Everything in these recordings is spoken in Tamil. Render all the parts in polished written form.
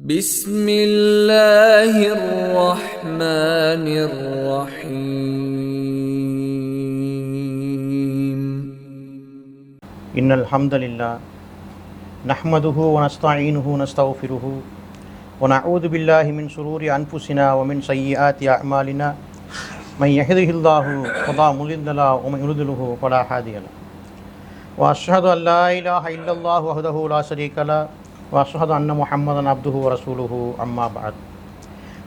بسم الله الرحمن الرحيم إن الحمد لله نحمده ونستعينه ونستغفره ونعوذ بالله من شرور أنفسنا ومن سيئات أعمالنا من يهده الله فلا مضل له ومن يضلل فلا هادي له وأشهد أن لا إله إلا الله وحده لا شريك له وأشهد أن محمدا عبده ورسوله أما بعد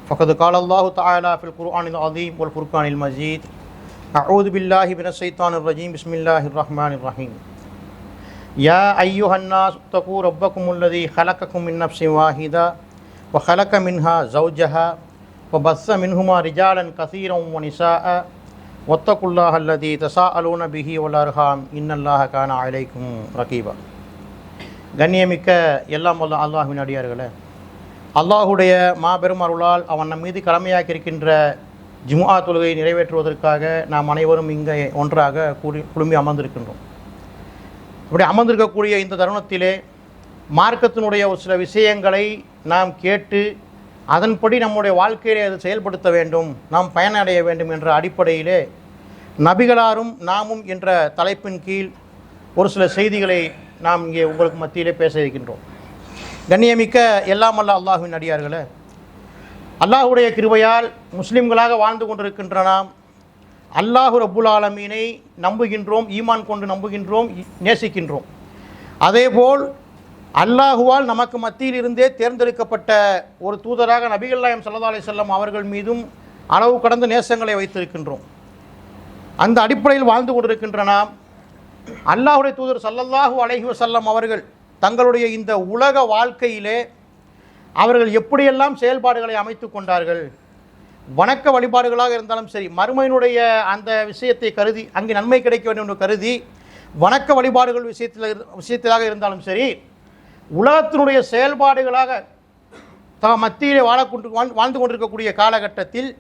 فقد قال الله تعالى في القرآن العظيم والفرقان المجيد أعوذ بالله من الشيطان الرجيم بسم الله الرحمن الرحيم يا أيها الناس اتقوا ربكم الذي خلقكم من نفس واحدة وخلق منها زوجها وبث منهما رجالا كثيرا ونساء واتقوا الله الذي تساءلون به والأرحام إن الله كان عليكم رقيبا. கண்ணியமிக்க எல்லாம் வல்ல அல்லாஹ்வின் அடியார்களே, அல்லாஹுடைய மாபெரும் அருளால் அவன் நம் மீது கடமையாக்கி இருக்கின்ற ஜும்ஆ தொழுகையை நிறைவேற்றுவதற்காக நாம் அனைவரும் இங்கே ஒன்றாக குழுமி அமர்ந்திருக்கின்றோம். இப்படி அமர்ந்திருக்கக்கூடிய இந்த தருணத்திலே மார்க்கத்தினுடைய ஒரு சில விஷயங்களை நாம் கேட்டு அதன்படி நம்முடைய வாழ்க்கையிலே அதை செயல்படுத்த வேண்டும், நாம் பயனடைய வேண்டும் என்ற அடிப்படையிலே நபிகளாரும் நாமும் என்ற தலைப்பின் கீழ் ஒரு சில செய்திகளை நாம் இங்கே உங்களுக்கு மத்தியிலே பேச இருக்கின்றோம். கண்ணியமிக்க எல்லாம் வல்ல அல்லாஹ்வின் அடியார்களே, அல்லாஹுடைய கிருபையால் முஸ்லிம்களாக வாழ்ந்து கொண்டிருக்கின்ற நாம் அல்லாஹு ரப்புல் ஆலமீனை நம்புகின்றோம், ஈமான் கொண்டு நம்புகின்றோம், நேசிக்கின்றோம். அதேபோல் அல்லாஹுவால் நமக்கு மத்தியில் இருந்தே தேர்ந்தெடுக்கப்பட்ட ஒரு தூதராக நபிகள் நாயகம் ஸல்லல்லாஹு அலைஹி வஸல்லம் அவர்கள் மீதும் அளவு கடந்த நேசங்களை வைத்திருக்கின்றோம். அந்த அடிப்படையில் வாழ்ந்து கொண்டிருக்கின்ற நாம் அல்லாஹுடைய தூதர் ஸல்லல்லாஹு அலைஹி வஸல்லம் அவர்கள் தங்களுடைய இந்த உலக வாழ்க்கையிலே அவர்கள் எப்படியெல்லாம் செயல்பாடுகளை அமைத்து கொண்டார்கள், வணக்க வழிபாடுகளாக இருந்தாலும் சரி, மறுமையினுடைய அந்த விஷயத்தை கருதி அங்கே நன்மை கிடைக்க வேண்டும் என்று கருதி வணக்க வழிபாடுகள் விஷயத்திலாக இருந்தாலும் சரி, உலகத்தினுடைய செயல்பாடுகளாக மத்தியிலே வாழ்ந்து கொண்டிருக்கக்கூடிய காலகட்டத்தில்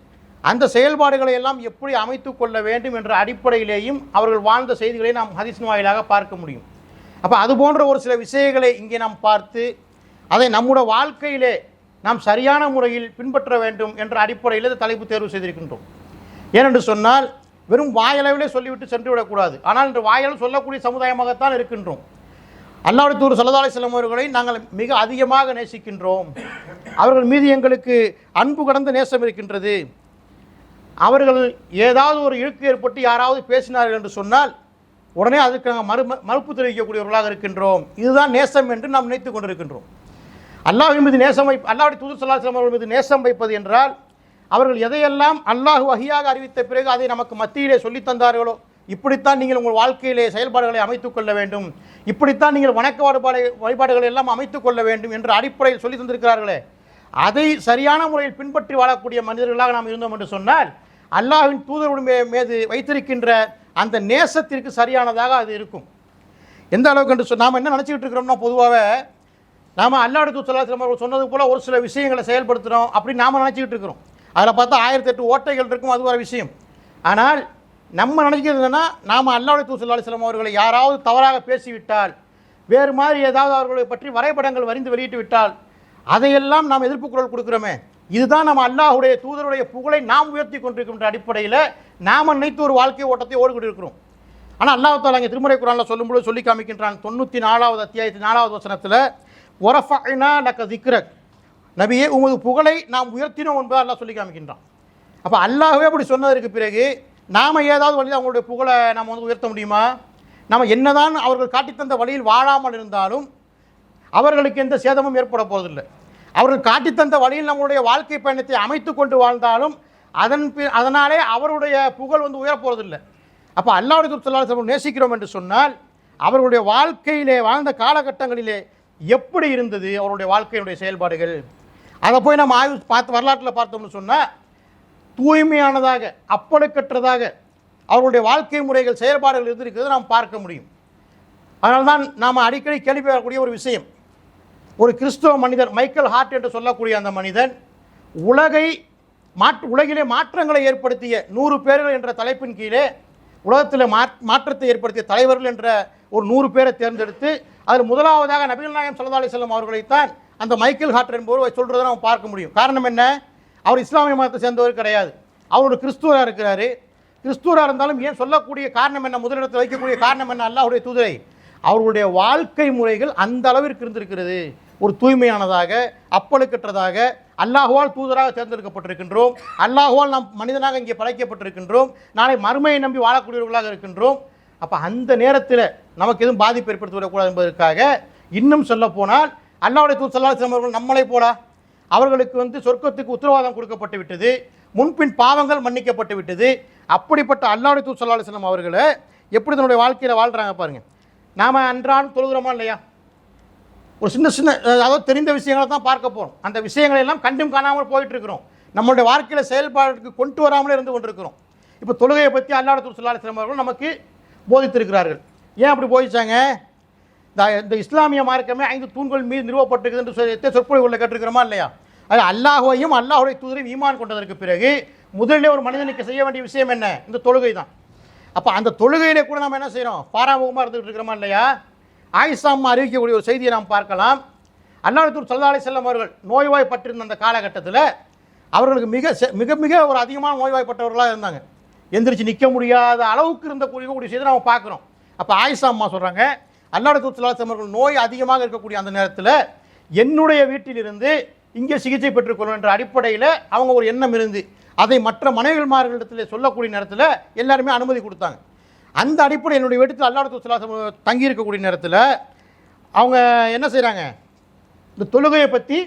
அந்த செயல்பாடுகளை எல்லாம் எப்படி அமைத்து கொள்ள வேண்டும் என்ற அடிப்படையிலேயும் அவர்கள் வாழ்ந்த செய்திகளை நாம் ஹதீஸின் வாயிலாக பார்க்க முடியும். அப்போ அது போன்ற ஒரு சில விஷயங்களை இங்கே நாம் பார்த்து அதை நம்முடைய வாழ்க்கையிலே நாம் சரியான முறையில் பின்பற்ற வேண்டும் என்ற அடிப்படையில் இந்த தலைப்பு தேர்வு செய்திருக்கின்றோம். ஏனென்று சொன்னால் வெறும் வாயளவிலே சொல்லிவிட்டு சென்று விடக்கூடாது. ஆனால் இன்று வாயளவு சொல்லக்கூடிய சமுதாயமாகத்தான் இருக்கின்றோம். அல்லாஹ்வுடைய தூதர் ஸல்லல்லாஹு அலைஹி வஸல்லம் அவர்களை நாங்கள் மிக அதிகமாக நேசிக்கின்றோம், அவர்கள் மீது எங்களுக்கு அன்பு கடந்த நேசம் இருக்கின்றது. அவர்கள் ஏதாவது ஒரு இழுக்கு ஏற்பட்டு யாராவது பேசினார்கள் என்று சொன்னால் உடனே அதுக்கு நாங்கள் மறுப்பு தெரிவிக்கக்கூடியவர்களாக இருக்கின்றோம். இதுதான் நேசம் என்று நாம் நினைத்து கொண்டிருக்கின்றோம். அல்லாஹ்வின் மீது நேசம் அல்லாஹ்வுடைய தூதர் ஸல்லல்லாஹு அலைஹி வஸல்லம் அவர்கள் மீது நேசம் வைப்பது என்றால் அவர்கள் எதையெல்லாம் அல்லாஹ் வஹியாக அறிவித்த பிறகு அதை நமக்கு மத்தியிலே சொல்லித் தந்தார்களோ, இப்படித்தான் நீங்கள் உங்கள் வாழ்க்கையிலே செயல்பாடுகளை அமைத்துக் கொள்ள வேண்டும், இப்படித்தான் நீங்கள் வணக்க வழிபாடுகளை எல்லாம் அமைத்துக் கொள்ள வேண்டும் என்ற அடிப்படையில் சொல்லி தந்திருக்கிறார்களே, அதை சரியான முறையில் பின்பற்றி வாழக்கூடிய மனிதர்களாக நாம் இருந்தோம் என்று சொன்னால் அல்லாஹ்வின் தூதருடைய மீது வைத்திருக்கின்ற அந்த நேசத்திற்கு சரியானதாக அது இருக்கும். எந்த அளவுக்கு என்று நாம் என்ன நினச்சிக்கிட்டு இருக்கிறோம்னா, பொதுவாக நாம் அல்லாஹ்வுடைய தூதர் ஸல்லல்லாஹு அலைஹி வஸல்லம் அவர்கள் சொன்னது போல் ஒரு சில விஷயங்களை செயல்படுத்துகிறோம் அப்படின்னு நாம் நினச்சிக்கிட்டு இருக்கிறோம். அதில் பார்த்தா 1008 ஓட்டைகள் இருக்கும், அது ஒரு விஷயம். ஆனால் நம்ம நினைக்கிறது என்னென்னா, நாம் அல்லாஹ்வுடைய தூதர் ஸல்லல்லாஹு அலைஹி வஸல்லம் அவர்களை யாராவது தவறாக பேசிவிட்டால், வேறு மாதிரி ஏதாவது அவர்களை பற்றி வரைபடங்கள் வரைந்து வெளியிட்டு விட்டால் அதையெல்லாம் நாம் எதிர்ப்பு குரல் கொடுக்குறோமே, இதுதான் நம்ம அல்லாஹ்வுடைய தூதருடைய புகழை நாம் உயர்த்தி கொண்டிருக்கின்ற அடிப்படையில் நாம் நினைத்து ஒரு வாழ்க்கை ஓட்டத்தை ஓடிக்கொண்டிருக்கிறோம். ஆனால் அல்லாஹ் தஆலா இங்கே திருமறை குர்ஆனில் சொல்லும்போது சொல்லி காமிக்கின்றான். 94வது அத்தியாயத்தின் 4வது வசனத்தில் வரஃபஅனா லக திக்ரக், நபியே உமது புகழை நாம் உயர்த்தினோம் என்பதை அல்லாஹ் சொல்லி காமிக்கின்றான். அப்போ அல்லாஹ்வே அப்படி சொன்னதற்கு பிறகு நாம் ஏதாவது வழியில் அவங்களுடைய புகழை நாம் உயர்த்த முடியுமா? நம்ம என்னதான் அவர்கள் காட்டித்தந்த வழியில் வாழாமல் இருந்தாலும் அவர்களுக்கு எந்த சேதமும் ஏற்பட போவதில்லை. அவர்கள் காட்டித்தந்த வழியில் நம்முடைய வாழ்க்கை பயணத்தை அமைத்து கொண்டு வாழ்ந்தாலும் அதனாலே அவருடைய புகழ் உயரப்போவதில்லை. அப்போ அல்லாஹ்வுடைய தூதர் ஸல்லல்லாஹு அலைஹி வஸல்லம் நேசிக்கிறோம் என்று சொன்னால் அவர்களுடைய வாழ்க்கையிலே வாழ்ந்த காலகட்டங்களிலே எப்படி இருந்தது அவருடைய வாழ்க்கையினுடைய செயல்பாடுகள், அதை போய் நம்ம ஆய்வு வரலாற்றில் பார்த்தோம்னு சொன்னால் தூய்மையானதாக அப்பழுக்கற்றதாக அவருடைய வாழ்க்கை முறைகள் செயல்பாடுகள் இருந்திருக்கிறது நாம் பார்க்க முடியும். அதனால்தான் நாம் அடிக்கடி கேள்விப்படக்கூடிய ஒரு விஷயம், ஒரு கிறிஸ்துவ மனிதர் மைக்கேல் ஹார்ட் என்று சொல்லக்கூடிய அந்த மனிதன் உலகிலே மாற்றங்களை ஏற்படுத்திய 100 பேர்கள் என்ற தலைப்பின் கீழே உலகத்தில் மாற்றத்தை ஏற்படுத்திய தலைவர்கள் என்ற ஒரு 100 பேரை தேர்ந்தெடுத்து அதில் முதலாவதாக நபிகள் நாயகம் ஸல்லல்லாஹு அலைஹி வஸல்லம் அவர்களைத்தான் அந்த மைக்கேல் ஹார்ட்டர் என்பவர் சொல்கிறத நம்ம பார்க்க முடியும். காரணம் என்ன? அவர் இஸ்லாமிய மதத்தை சேர்ந்தவர் கிடையாது, அவர் ஒரு கிறிஸ்துவராக இருக்கிறாரு. கிறிஸ்துவராக இருந்தாலும் ஏன் சொல்லக்கூடிய காரணம் என்ன, முதலிடத்தில் வைக்கக்கூடிய காரணம் என்ன? அல்லாஹ்வுடைய தூதரை அவர்களுடைய வாழ்க்கை முறைகள் அந்த அளவிற்கு இருந்திருக்கிறது. ஒரு தூய்மையானதாக, அப்பழுக்கற்றதாக, அல்லாஹ்வால் தூதராக தேர்ந்தெடுக்கப்பட்டிருக்கின்றோம், அல்லாஹ்வால் நாம் மனிதனாக இங்கே படைக்கப்பட்டிருக்கின்றோம், நாளை மறுமையை நம்பி வாழக்கூடியவர்களாக இருக்கின்றோம். அப்போ அந்த நேரத்தில் நமக்கு எதுவும் பாதிப்பு ஏற்படுத்திவிடக்கூடாது என்பதற்காக, இன்னும் சொல்ல போனால் அல்லாஹ்வுடைய தூதர் ஸல்லல்லாஹு அலைஹி வஸல்லம் அவர்கள் நம்மளை போலா, அவர்களுக்கு சொர்க்கத்துக்கு உத்தரவாதம் கொடுக்கப்பட்டு விட்டது, முன்பின் பாவங்கள் மன்னிக்கப்பட்டு விட்டது. அப்படிப்பட்ட அல்லாஹ்வுடைய தூதர் ஸல்லல்லாஹு அலைஹி வஸல்லம் அவர்களை எப்படி தன்னுடைய வாழ்க்கையில் வாழ்கிறாங்க பாருங்க. நாம் அன்றாடம் தொழுகிறோமா இல்லையா? ஒரு சின்ன சின்ன அதாவது தெரிந்த விஷயங்களை தான் பார்க்க போகிறோம். அந்த விஷயங்களை எல்லாம் கண்டும் காணாமல் போயிட்டு இருக்கிறோம், நம்மளுடைய வாழ்க்கையில் செயல்பாடுக்கு கொண்டு வராமலே இருந்து கொண்டிருக்கிறோம். இப்போ தொழுகையை பற்றி அல்லாஹ்வுடைய தூதர் ஸல்லல்லாஹு அலைஹி வஸல்லம் அவர்கள் நமக்கு போதித்திருக்கிறார்கள். ஏன் அப்படி போதிச்சாங்க? இந்த இஸ்லாமிய மார்க்கமே 5 தூண்கள் மீது நிறுவப்பட்டிருக்குது என்று சொற்பொழிவுகளில் கேட்டிருக்கிறோமா இல்லையா? அது அல்லாஹ்வையும் அல்லாஹ்வுடைய தூதரையும் ஈமான் கொண்டதற்கு பிறகு முதலில் ஒரு மனிதனுக்கு செய்ய வேண்டிய விஷயம் என்ன? இந்த தொழுகை தான். அப்போ அந்த தொழுகையிலே கூட நம்ம என்ன செய்கிறோம்? பாராமுகமாக இருந்துகிட்டு இருக்கிறோமா இல்லையா? ஆயிஷா அம்மா அறிவிக்கக்கூடிய ஒரு செய்தியை நாம் பார்க்கலாம். அல்லாஹ்வுடைய தூதர் ஸல்லல்லாஹு அலைஹி வஸல்லம் அவர்கள் நோய்வாய்ப்பட்டிருந்த அந்த காலகட்டத்தில் அவர்களுக்கு மிக மிக ஒரு அதிகமான நோய்வாய்ப்பட்டவர்களாக இருந்தாங்க. எந்திரிச்சு நிற்க முடியாத அளவுக்கு இருக்கக்கூடிய செய்தி நாம் பார்க்குறோம். அப்போ ஆயிஷா அம்மா சொல்கிறாங்க, அல்லாஹ்வுடைய தூதர் ஸல்லல்லாஹு அலைஹி வஸல்லம் அவர்கள் நோய் அதிகமாக இருக்கக்கூடிய அந்த நேரத்தில் என்னுடைய வீட்டிலிருந்து இங்கே சிகிச்சை பெற்றுக்கொள்ளும் என்ற அடிப்படையில் அவங்க ஒரு எண்ணம் இருந்து அதை மற்ற மனைவிமார்களிடத்தில் சொல்லக்கூடிய நேரத்தில் எல்லாருமே அனுமதி கொடுத்தாங்க. அந்த அடிப்படையில் என்னுடைய வீட்டில் அல்லாஹ்வுடைய தூதர் ஸல்லல்லாஹு அலைஹி வஸல்லம் தங்கி இருக்கக்கூடிய நேரத்தில் அவங்க என்ன செய்கிறாங்க? இந்த தொழுகையை பற்றி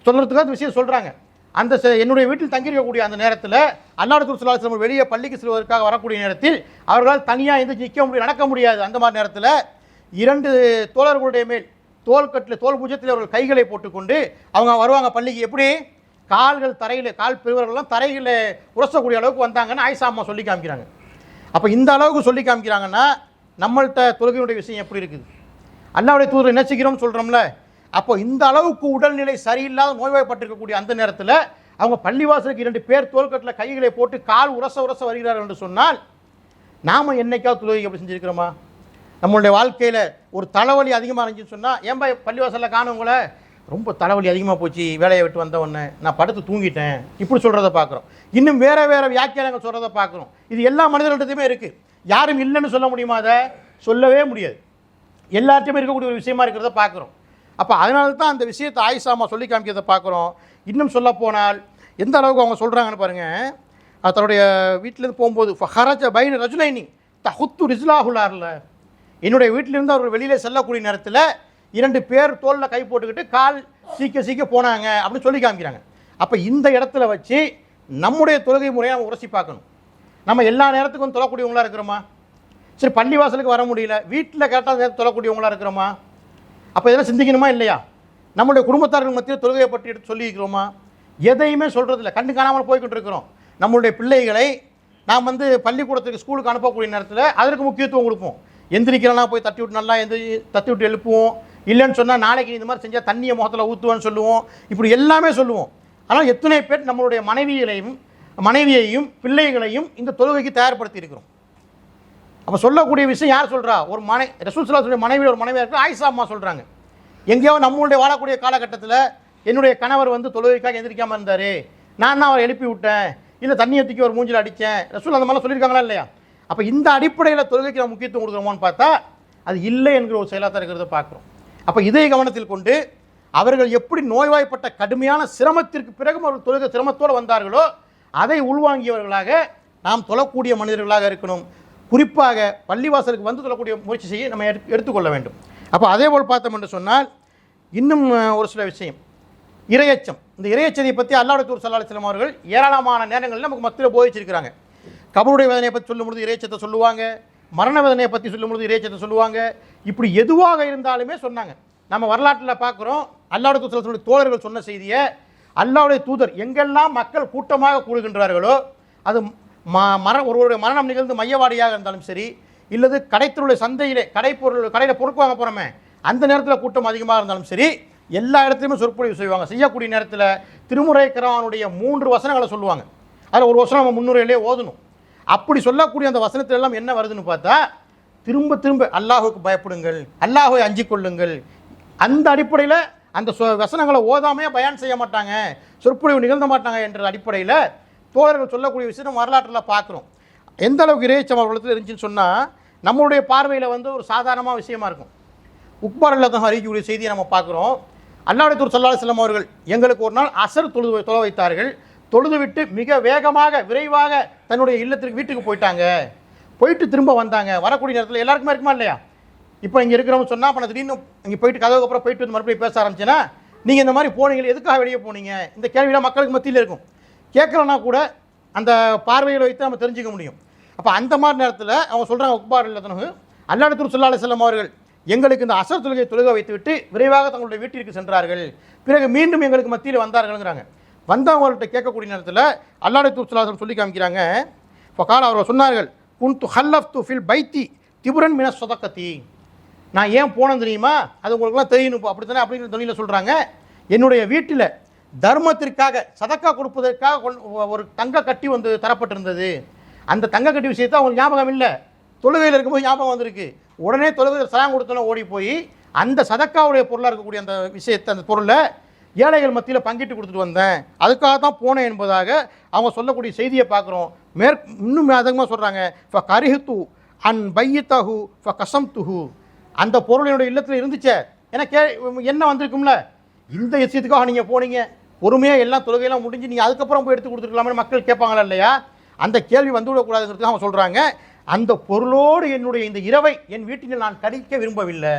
சொல்கிறதுக்காக அந்த விஷயம் சொல்கிறாங்க. அந்த என்னுடைய வீட்டில் தங்கியிருக்கக்கூடிய அந்த நேரத்தில் அல்லாஹ்வுடைய தூதர் ஸல்லல்லாஹு அலைஹி வஸல்லம் வெளியே பள்ளிக்கு செல்வதற்காக வரக்கூடிய நேரத்தில் அவர்களால் தனியாக எந்திரிச்சு நிற்க முடியாது, நடக்க முடியாது. அந்த மாதிரி நேரத்தில் 2 தோழர்களுடைய மேல் தோல் பூஜ்ஜத்தில் அவர்கள் கைகளை போட்டுக்கொண்டு அவங்க வருவாங்க பள்ளிக்கு. எப்படி? கால்கள் தரையில், கால் பெருவர்கள்லாம் தரையில் உரசக்கூடிய அளவுக்கு வந்தாங்கன்னு ஆயிஷா அம்மா சொல்லி காமிக்கிறாங்க. அப்போ இந்த அளவுக்கு சொல்லி காமிக்கிறாங்கன்னா நம்மள்கிட்ட தொழுகையினுடைய விஷயம் எப்படி இருக்குது? அல்லாஹ்வுடைய தூதர் என்ன செய்கிறோம்னு சொல்கிறோம்ல. அப்போ இந்த அளவுக்கு உடல்நிலை சரியில்லாத நோய்வாய்ப்பட்டிருக்கக்கூடிய அந்த நேரத்தில் அவங்க பள்ளிவாசலுக்கு 2 பேர் தோள்கட்டில் கைகளை போட்டு கால் உரச வருகிறார்கள் என்று சொன்னால் நாம் என்னைக்காவது தொழுகை எப்படி செஞ்சுருக்கிறோமா? நம்மளுடைய வாழ்க்கையில் ஒரு தலைவலி அதிகமாக இருந்துச்சுன்னு சொன்னால், ஏன்பா பள்ளிவாசலில் காணுங்கள, ரொம்ப தலைவலி அதிகமாக போச்சு, வேலையை விட்டு வந்த உடனே நான் படுத்து தூங்கிட்டேன், இப்படி சொல்கிறத பார்க்குறோம். இன்னும் வேறு வியாக்கியானங்கள் சொல்கிறத பார்க்குறோம். இது எல்லா மனிதர்கிட்டையுமே இருக்குது. யாரும் இல்லைன்னு சொல்ல முடியுமா? அதை சொல்லவே முடியாது. எல்லார்ட்டையுமே இருக்கக்கூடிய ஒரு விஷயமா இருக்கிறத பார்க்குறோம். அப்போ அதனால தான் அந்த விஷயத்தை ஆயிஷா அம்மா சொல்லி காமிக்கிறத பார்க்குறோம். இன்னும் சொல்ல போனால் எந்த அளவுக்கு அவங்க சொல்கிறாங்கன்னு பாருங்கள். தன்னுடைய வீட்டிலேருந்து போகும்போது ஃபஹரஜ பைன ரஜுலைனி தஹுத்து ரிஸ்லாஹுல்லாரில், என்னுடைய வீட்டிலிருந்து அவர் வெளியில் செல்லக்கூடிய நேரத்தில் 2 பேர் தோளில் கை போட்டுக்கிட்டு கால் சீக்க போனாங்க அப்படின்னு சொல்லி காமிக்கிறாங்க. அப்போ இந்த இடத்துல வச்சு நம்முடைய தொழுகை முறையை நம்ம உரசி பார்க்கணும். நம்ம எல்லா நேரத்துக்கும் தொழக்கூடியவங்களாக இருக்கிறோமா? சரி, பள்ளிவாசலுக்கு வர முடியல, வீட்டில் கரெக்டாக நேரத்தில் தொழக்கூடியவங்களாக இருக்கிறோமா? அப்போ இதெல்லாம் சிந்திக்கணுமா இல்லையா? நம்முடைய குடும்பத்தார்கள் மத்தியில் தொழுகையை பற்றி எடுத்து சொல்லியிருக்கிறோமா? எதையுமே சொல்கிறதில்ல, கண்டு காணாமல் போய்கிட்டு இருக்கிறோம். நம்மளுடைய பிள்ளைகளை நாம் பள்ளிக்கூடத்துக்கு ஸ்கூலுக்கு அனுப்பக்கூடிய நேரத்தில் அதற்கு முக்கியத்துவம் கொடுப்போம். எந்திரிக்கிறனா போய் தட்டி விட்டு நல்லா தட்டி விட்டு எழுப்புவோம். இல்லைன்னு சொன்னால் நாளைக்கு இந்த மாதிரி செஞ்சால் தண்ணியை முகத்தில் ஊற்றுவோன்னு சொல்லுவோம். இப்படி எல்லாமே சொல்லுவோம். ஆனால் எத்தனை பேர் நம்மளுடைய மனைவியையும் பிள்ளைகளையும் இந்த தொழுகைக்கு தயார்படுத்தி இருக்கிறோம்? அப்போ சொல்லக்கூடிய விஷயம் யார் சொல்கிறா? ஒரு ரசூல் ஸல்லல்லாஹு அலைஹி வஸல்லம் மனைவியில் ஒரு மனைவியாக இருக்கிற ஆயிஷா அம்மா சொல்கிறாங்க. எங்கேயோ நம்மளுடைய வாழக்கூடிய காலகட்டத்தில் என்னுடைய கணவர் தொழுகைக்காக எந்திரிக்காமல் இருந்தார், நான் தான் அவரை எழுப்பி விட்டேன், இல்லை தண்ணியை தூக்கி ஒரு மூஞ்சில் அடித்தேன், ரசூல் அந்த மாதிரிலாம் சொல்லியிருக்காங்களா இல்லையா? அப்போ இந்த அடிப்படையில் தொழுகைக்கு நம்ம முக்கியத்துவம் கொடுக்குறோமான்னு பார்த்தா அது இல்லை என்கிற ஒரு செயலாக தான் இருக்கிறத பார்க்குறோம். அப்போ இதை கவனத்தில் கொண்டு அவர்கள் எப்படி நோய்வாய்ப்பட்ட கடுமையான சிரமத்திற்கு பிறகும் அவர்கள் தொழுகை சிரமத்தோடு வந்தார்களோ அதை உள்வாங்கியவர்களாக நாம் தொழக்கூடிய மனிதர்களாக இருக்கணும். குறிப்பாக பள்ளிவாசலுக்கு தொழக்கூடிய முயற்சி செய்ய நம்ம எடுத்துக்கொள்ள வேண்டும். அப்போ அதே போல் பார்த்தோம் என்று சொன்னால் இன்னும் ஒரு சில விஷயம், இறையச்சம். இந்த இறையச்சத்தை பற்றி அல்லாஹ்வுடைய தூதர் ஸல்லல்லாஹு அலைஹி வஸல்லம் அவர்கள் ஏராளமான நேரங்களில் நமக்கு மத்தியில் போதிச்சிருக்கிறாங்க. கபருடைய வேதனையை பற்றி சொல்லும்பொழுது இறையச்சத்தை சொல்லுவாங்க, மரண வேதனையை பற்றி சொல்லும்பொழுது இறையச்சத்தை சொல்லுவாங்க. இப்படி எதுவாக இருந்தாலுமே சொன்னாங்க. நம்ம வரலாற்றில் பார்க்குறோம், அல்லாஹ்வுடைய தூதர் ஸல்லல்லாஹு அலைஹி வஸல்லம் தோழர்கள் சொன்ன செய்தியை அல்லாஹ்வுடைய தூதர் எங்கெல்லாம் மக்கள் கூட்டமாக கூடுகின்றார்களோ, அது ஒருவருடைய மரணம் நிகழ்ந்து மையவாடியாக இருந்தாலும் சரி, இல்லது கடைத்தொழில் சந்தையிலே கடையில் பொருட்கள் வாங்க போகிறோமே அந்த நேரத்தில் கூட்டம் அதிகமாக இருந்தாலும் சரி, எல்லா இடத்துலையுமே சொற்பொழிவு செய்வாங்க. செய்யக்கூடிய நேரத்தில் திருமுறை குர்ஆனுடைய 3 வசனங்களை சொல்லுவாங்க. அதில் ஒரு வசனம் நம்ம முன்னுரையிலே ஓதணும். அப்படி சொல்லக்கூடிய அந்த வசனத்தில் எல்லாம் என்ன வருதுன்னு பார்த்தா, திரும்ப திரும்ப அல்லாஹுக்கு பயப்படுங்கள், அல்லாஹை அஞ்சிக் கொள்ளுங்கள். அந்த அடிப்படையில் அந்த வசனங்களை ஓதாமையே பயான் செய்ய மாட்டாங்க, சொற்பொழிவு நிகழ்த்த மாட்டாங்க என்ற அடிப்படையில் தோழர்கள் சொல்லக்கூடிய விஷயம் வரலாற்றில் பார்க்குறோம். எந்த அளவுக்கு இறையச்சம் அவர்களிடத்தில் இருந்துச்சுன்னு சொன்னால், நம்மளுடைய பார்வையில் வந்து ஒரு சாதாரணமாக விஷயமா இருக்கும். உக்பார் அல்லாஹ் அறிவிக்கக்கூடிய செய்தியை நம்ம பார்க்குறோம். அல்லாஹ்வுடைய தூதர் ஸல்லல்லாஹு அலைஹி வஸல்லம் அவர்கள் எங்களுக்கு ஒரு நாள் அசர் தொழ வைத்தார்கள். தொழுதுவிட்டு மிக வேகமாக விரைவாக தன்னுடைய இல்லத்திற்கு வீட்டுக்கு போயிட்டு திரும்ப வந்தாங்க. வரக்கூடிய நேரத்தில் எல்லாருக்குமே இருக்குமா இல்லையா? இப்போ இங்கே இருக்கிறவங்க சொன்னால் அப்போ திடீர்னு இங்கே போயிட்டு கதவுக்கு அப்புறம் போயிட்டு வந்து மறுபடியும் பேச ஆரம்பிச்சேன்னா, நீங்கள் இந்த மாதிரி போனீங்க, எதுக்காக வெளியே போனீங்க, இந்த கேள்வியெல்லாம் மக்களுக்கு மத்தியில் இருக்கும். கேட்கலன்னா கூட அந்த பார்வையில் வைத்து நம்ம தெரிஞ்சுக்க முடியும். அப்போ அந்த மாதிரி நேரத்தில் அவங்க சொல்கிறாங்க, உக்பார் இல்லாதவங்க அல்லாஹ்வுடைய தூதர் ஸல்லல்லாஹு அலைஹி வஸல்லம் அவர்கள் எங்களுக்கு இந்த அசர் தொழுகை வைத்துவிட்டு விரைவாக தங்களுடைய வீட்டிற்கு சென்றார்கள், பிறகு மீண்டும் எங்களுக்கு மத்தியில் வந்தார்கள்ங்கிறாங்க. வந்தவங்கள்ட்ட கேட்கக்கூடிய நேரத்தில் அல்லாஹ்வுடைய தூதர் ஸல்லல்லாஹு அலைஹி வஸல்லம் சொல்லி காமிக்கிறாங்க. ஃபகால அவர்கள் சொன்னார்கள், குன்து ஹல்லஃப்து ஃபில் பைத்தி திபுரன் மின ஸதகதி. நான் ஏன் போனேன் தெரியுமா, அது உங்களுக்குலாம் தெரியணும் அப்படித்தானே அப்படிங்கிற தொழிலில் சொல்கிறாங்க. என்னுடைய வீட்டில் தர்மத்திற்காக சதக்கா கொடுப்பதற்காக ஒரு தங்க கட்டி வந்து தரப்பட்டிருந்தது. அந்த தங்க கட்டி விஷயத்தை அவங்களுக்கு ஞாபகம் இல்லை, தொழுகையில் இருக்கும்போது ஞாபகம் வந்திருக்கு. உடனே தொழுகையில் சலாம் கொடுத்தோன்னு ஓடி போய் அந்த சதக்காவுடைய பொருளாக இருக்கக்கூடிய அந்த விஷயத்தை, அந்த பொருளை ஏழைகள் மத்தியில் பங்கிட்டு கொடுத்துட்டு வந்தேன், அதுக்காக தான் போனேன் என்பதாக அவங்க சொல்லக்கூடிய செய்தியை பார்க்குறோம். இன்னும் அதிகமாக சொல்கிறாங்க, ஃப கரிஹத்து அன் பையத்தஹு ஃப கசம்துஹு. அந்த பொருள் என்னுடைய இல்லத்தில் இருந்துச்சே, ஏன்னா என்ன வந்திருக்கும்ல, இந்த விஷயத்துக்காக நீங்கள் போனீங்க, பொறுமையாக எல்லாம் தொழுகையெல்லாம் முடிஞ்சு நீங்கள் அதுக்கப்புறம் போய் எடுத்து கொடுத்துருக்கலாமே மக்கள் கேட்பாங்களா இல்லையா? அந்த கேள்வி வந்துவிடக்கூடாதுங்கிறதுக்கு அவங்க சொல்கிறாங்க, அந்த பொருளோடு என்னுடைய இந்த இரவை என் வீட்டில் நான் கழிக்க விரும்பவில்லை.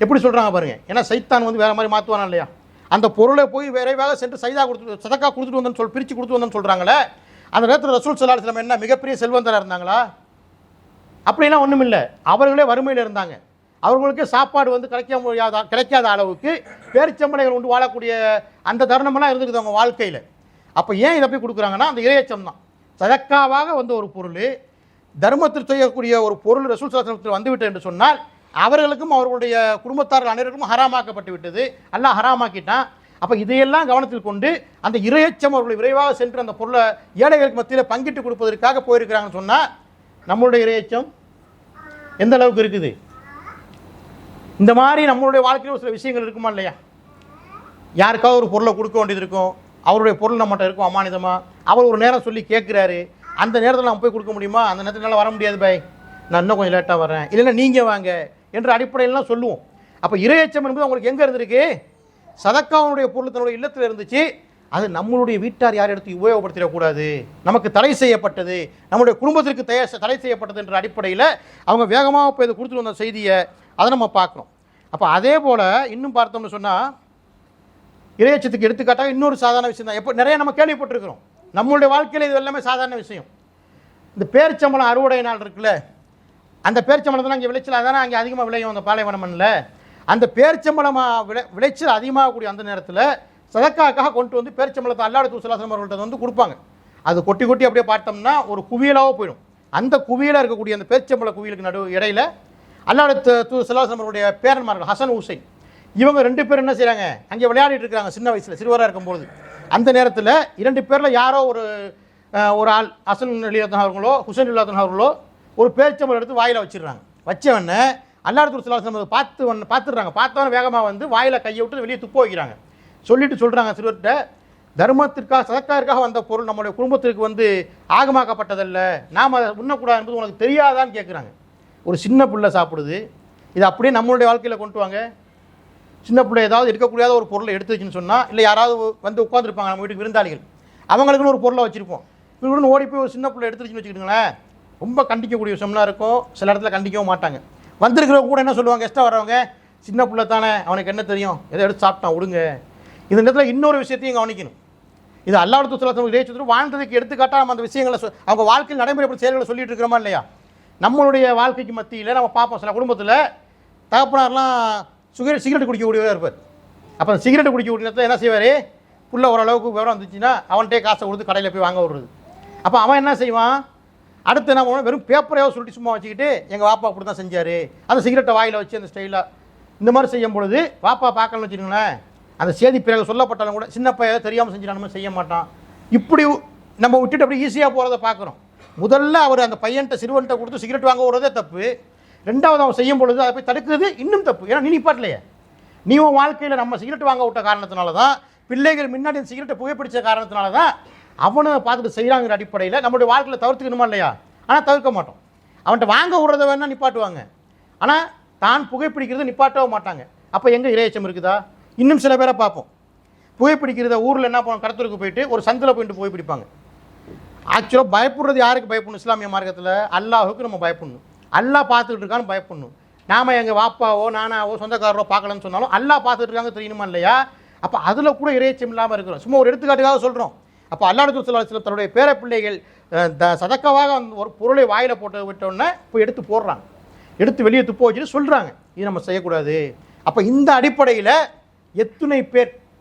எப்படி சொல்கிறாங்க பாருங்கள், ஏன்னா சைத்தான் வந்து வேறு மாதிரி மாற்றுவானா இல்லையா? அந்த பொருளை போய் விரைவாக சென்று சதக்கா கொடுத்துட்டு வந்தேன்னு பிரித்து கொடுத்துட்டு வந்தேன்னு சொல்கிறாங்களே, அந்த நேரத்தில் ரசூல் ஸல்லல்லாஹு அலைஹி வஸல்லம் என்ன மிகப்பெரிய செல்வந்தராக இருந்தாங்களா? அப்படிலாம் ஒன்றும் இல்லை. அவர்களே வறுமையில் இருந்தாங்க. அவர்களுக்கு சாப்பாடு வந்து கிடைக்காத அளவுக்கு பேரிச்சம்பளைகள் கொண்டு வாழக்கூடிய அந்த தருணமெல்லாம் இருந்துக்குது அவங்க வாழ்க்கையில். அப்போ ஏன் இதை போய் கொடுக்குறாங்கன்னா, அந்த இறையச்சம் தான். சதக்காவாக வந்து ஒரு பொருள், தர்மத்தில் செய்யக்கூடிய ஒரு பொருள் ரசூல் ஸல்லல்லாஹு அலைஹி வஸல்லம் வந்துவிட்டது என்று சொன்னால், அவர்களுக்கும் அவர்களுடைய குடும்பத்தார்கள் அனைவருக்கும் ஹராமாக்கப்பட்டு விட்டது, அல்லாஹ் ஹராமாக்கிட்டான். அப்போ இதையெல்லாம் கவனத்தில் கொண்டு அந்த இறையச்சம் அவர்களை விரைவாக சென்று அந்த பொருளை ஏழைகளுக்கு மத்தியில் பங்கிட்டு கொடுப்பதற்காக போயிருக்கிறாங்கன்னு சொன்னால், நம்மளுடைய இறையச்சம் எந்த அளவுக்கு இருக்குது? இந்த மாதிரி நம்மளுடைய வாழ்க்கையில் ஒரு சில விஷயங்கள் இருக்குமா இல்லையா? யாருக்காவது ஒரு பொருளை கொடுக்க வேண்டியது இருக்கும், அவருடைய பொருள் நம்மகிட்ட இருக்கும் அமானிதமாக, அவர் ஒரு நேரம் சொல்லி கேட்குறாரு, அந்த நேரத்தில் நம்ம போய் கொடுக்க முடியுமா? அந்த நேரத்தில் வர முடியாது பாய், நான் இன்னும் கொஞ்சம் லேட்டாக வரேன், இல்லைன்னா நீங்கள் வாங்க என்ற அடிப்படையிலாம் சொல்லுவோம். அப்போ இறையச்சம் என்பது அவங்களுக்கு எங்கே இருந்திருக்கு? சதக்காவுடைய பொருள் தன்னுடைய இல்லத்தில் இருந்துச்சு. அது நம்மளுடைய வீட்டார் யார் எடுத்து உபயோகப்படுத்திடக்கூடாது, நமக்கு தடை செய்யப்பட்டது, நம்முடைய குடும்பத்திற்கு தடை செய்யப்பட்டது என்ற அடிப்படையில் அவங்க வேகமாக போய் இதை கொடுத்துட்டு வந்த செய்தியை அதை நம்ம பார்க்குறோம். அப்போ அதே போல் இன்னும் பார்த்தோம்னு சொன்னால், இறையச்சத்துக்கு எடுத்துக்காட்டாக இன்னொரு சாதாரண விஷயம் தான், எப்போ நிறைய நம்ம கேள்விப்பட்டிருக்கிறோம் நம்மளுடைய வாழ்க்கையில். இது எல்லாமே சாதாரண விஷயம். இந்த பேரிச்சம்பளம் அறுவடை நாள் இருக்குல்ல, அந்த பேரிச்சம்பளத்தில் அங்கே விளைச்சல் அதானே அங்கே அதிகமாக விளையும் அந்த பாலைவன மண்ணில். அந்த பேரிச்சம்பளம் விளைச்சல் அதிகமாகக்கூடிய அந்த நேரத்தில் சதக்காக்காக கொண்டு வந்து பேரிச்சம்பளத்தை அல்லாஹ்வுடைய தூதர் ஸல்லல்லாஹு அலைஹி வஸல்லம் அவர்கள்ட்ட வந்து கொடுப்பாங்க. அது கொட்டி கொட்டி அப்படியே பார்த்தோம்னா ஒரு குவியலாக போயிடும். அந்த குவியலாக இருக்கக்கூடிய அந்த பேரிச்சம்பள குவியலுக்கு இடையில அல்லாஹ்வுடைய தூதர் ஸல்லல்லாஹு அலைஹி வஸல்லம் அவருடைய பேரன்மார்கள் ஹசன் ஹுசைன் இவங்க 2 பேர் என்ன செய்கிறாங்க, அங்கே விளையாடிட்டு இருக்கிறாங்க சின்ன வயசில், சிறுவராக இருக்கும்போது. அந்த நேரத்தில் 2 பேரில் யாரோ ஒரு ஆள், ஹசன் அலிலாத்தன் அவர்களோ ஹுசைன் அலிலாத்தன் அவர்களோ ஒரு பேரிச்சம்பளம் எடுத்து வாயில் வச்சிடுறாங்க. வச்சவொடனே அல்லாஹ்வுடைய தூதர் ஸல்லல்லாஹு அலைஹி வஸல்லம் பார்த்துடுறாங்க. பார்த்தவொடனே வேகமாக வந்து வாயில் கையை விட்டு வெளியே துப்ப வைக்கிறாங்க. சொல்லிட்டு சொல்கிறாங்க சிறுவர்கிட்ட, தர்மத்திற்காக சதக்காவிற்காக வந்த பொருள் நம்முடைய குடும்பத்திற்கு வந்து ஆகமாக்கப்பட்டதல்ல, நாம் அதை உண்ணக்கூடாது என்பது உனக்கு தெரியாதான்னு கேட்குறாங்க. ஒரு சின்ன பிள்ளை சாப்பிடுது, இது அப்படியே நம்மளுடைய வாழ்க்கையில் கொண்டு வாங்க. சின்ன பிள்ளை ஏதாவது எடுக்கக்கூடாத ஒரு பொருளை எடுத்துச்சுன்னு சொன்னால், இல்லை யாராவது வந்து உட்காந்துருப்பாங்க நம்ம வீட்டுக்கு விருந்தாளிகள், அவங்களுக்குன்னு ஒரு பொருளை வச்சுருப்போம், இவங்களும் ஓடி போய் ஒரு சின்ன பிள்ளை எடுத்துச்சுன்னு வச்சுக்கிட்டுங்களேன், ரொம்ப கண்டிக்கக்கூடிய விஷயம்லாம் இருக்கும். சில இடத்துல கண்டிக்கவும் மாட்டாங்க. வந்திருக்கிறவங்க கூட என்ன சொல்லுவாங்க, எக்ஸ்ட்ரா வரவங்க, சின்ன பிள்ளை தானே அவனுக்கு என்ன தெரியும், எதை எடுத்து சாப்பிட்டான் விடுங்க. இந்த நேரத்தில் இன்னொரு விஷயத்தையும் கவனிக்கணும். இது அல்லாஹ்வுடைய தூதர் ஸல்லல்லாஹு அலைஹி வஸல்லம் வாழ்ந்ததுக்கு எடுத்துக்காட்டாக நம்ம அந்த விஷயங்களை அவங்க வாழ்க்கையில் நடைமுறைப்பட்ட செயல்களை சொல்லிட்டு இருக்கிறோமா இல்லையா? நம்மளுடைய வாழ்க்கைக்கு மத்தியில் நம்ம பார்ப்போம், சில குடும்பத்தில் தகப்பனார்லாம் சிகரெட் குடிக்கக்கூடியவராக இருப்பார். அப்போ அந்த சிகரெட் குடிக்கக்கூடிய நேரத்தில் என்ன செய்வார், புள்ள ஓரளவுக்கு விவரம் வந்துச்சுன்னா அவன்கிட்டே காசை கொடுத்து கடையில் போய் வாங்க விடுறது. அப்போ அவன் என்ன செய்வான், அடுத்து என்ன பண்ணுவான், வெறும் பேப்பரையோ சுருட்டி சும்மா வச்சுக்கிட்டு எங்கள் வாப்பா அப்படி தான் செஞ்சார், அந்த சிகரெட்டை வாயில் வச்சு அந்த ஸ்டைலாக இந்த மாதிரி செய்யும் பொழுது வாப்பா பார்க்கணும்னு வச்சுக்கோங்களேன், அந்த செய்தி பிறகு சொல்லப்பட்டாலும் கூட சின்ன பையன் தெரியாமல் செஞ்சுட்டானுமே செய்ய மாட்டான். இப்படி நம்ம விட்டுட்டு அப்படி ஈஸியாக போகிறத பார்க்குறோம். முதல்ல அவர் அந்த பையன்கிட்ட சிறுவன்கிட்ட கொடுத்து சிகரெட் வாங்க விடுறதே தப்பு. ரெண்டாவது அவன் செய்யும் பொழுது அதை போய் தடுக்கிறது இன்னும் தப்பு. ஏன்னா நீ நிப்பாட்டலையே, நீ உன் வாழ்க்கையில் நம்ம சிகரெட் வாங்க விட்ட காரணத்தினால தான், பிள்ளைகள் முன்னாடி சிகரெட்டை புகைப்பிடிச்ச காரணத்தினால தான் அவனை பார்த்துட்டு செய்கிறாங்கிற அடிப்படையில் நம்மளுடைய வாழ்க்கையில் தவிர்த்துக்கணுமா இல்லையா? ஆனால் தவிர்க்க மாட்டோம். அவன்கிட்ட வாங்க விடுறத வேணால் நிப்பாட்டுவாங்க, ஆனால் தான் புகைப்பிடிக்கிறது நிப்பாட்டவே மாட்டாங்க. அப்போ எங்கே இறையச்சம் இருக்குதா? இன்னும் சில பேரை பார்ப்போம், புகைப்பிடிக்கிறத ஊரில் என்ன பண்ணுவோம், கடத்தலுக்கு போயிட்டு ஒரு சந்தில் போயிட்டு புகைப்பிடிப்பாங்க. ஆக்சுவலாக பயப்படுறது யாருக்கு பயப்படணும்? இஸ்லாமிய மார்க்கத்தில் அல்லாஹுக்கு நம்ம பயப்படணும். அல்லாஹ் பார்த்துக்கிட்டு இருக்கான்னு பயப்படணும். நாம் எங்கள் வாப்பாவோ நானாவோ சொந்தக்காரரோ பார்க்கலன்னு சொன்னாலும் அல்லாஹ் பார்த்துட்டு இருக்காங்க தெரியணுமா இல்லையா? அப்போ அதில் கூட இறையச்சம் இல்லாமல் இருக்கிறோம். சும்மா ஒரு எடுத்துக்காட்டுக்காக சொல்கிறோம். அப்போ அல்லாஹ் ரசூல் ஸல்லல்லாஹு அலைஹி வஸல்லம் தன்னுடைய பேர பிள்ளைகள் சதக்காவாக ஒரு பொருளை வாயில் போட்டு விட்டோன்னே இப்போ எடுத்து போடுறாங்க, எடுத்து வெளியே துப்ப வச்சுட்டு சொல்கிறாங்க இது நம்ம செய்யக்கூடாது. அப்போ இந்த அடிப்படையில் எத்தனை பேர்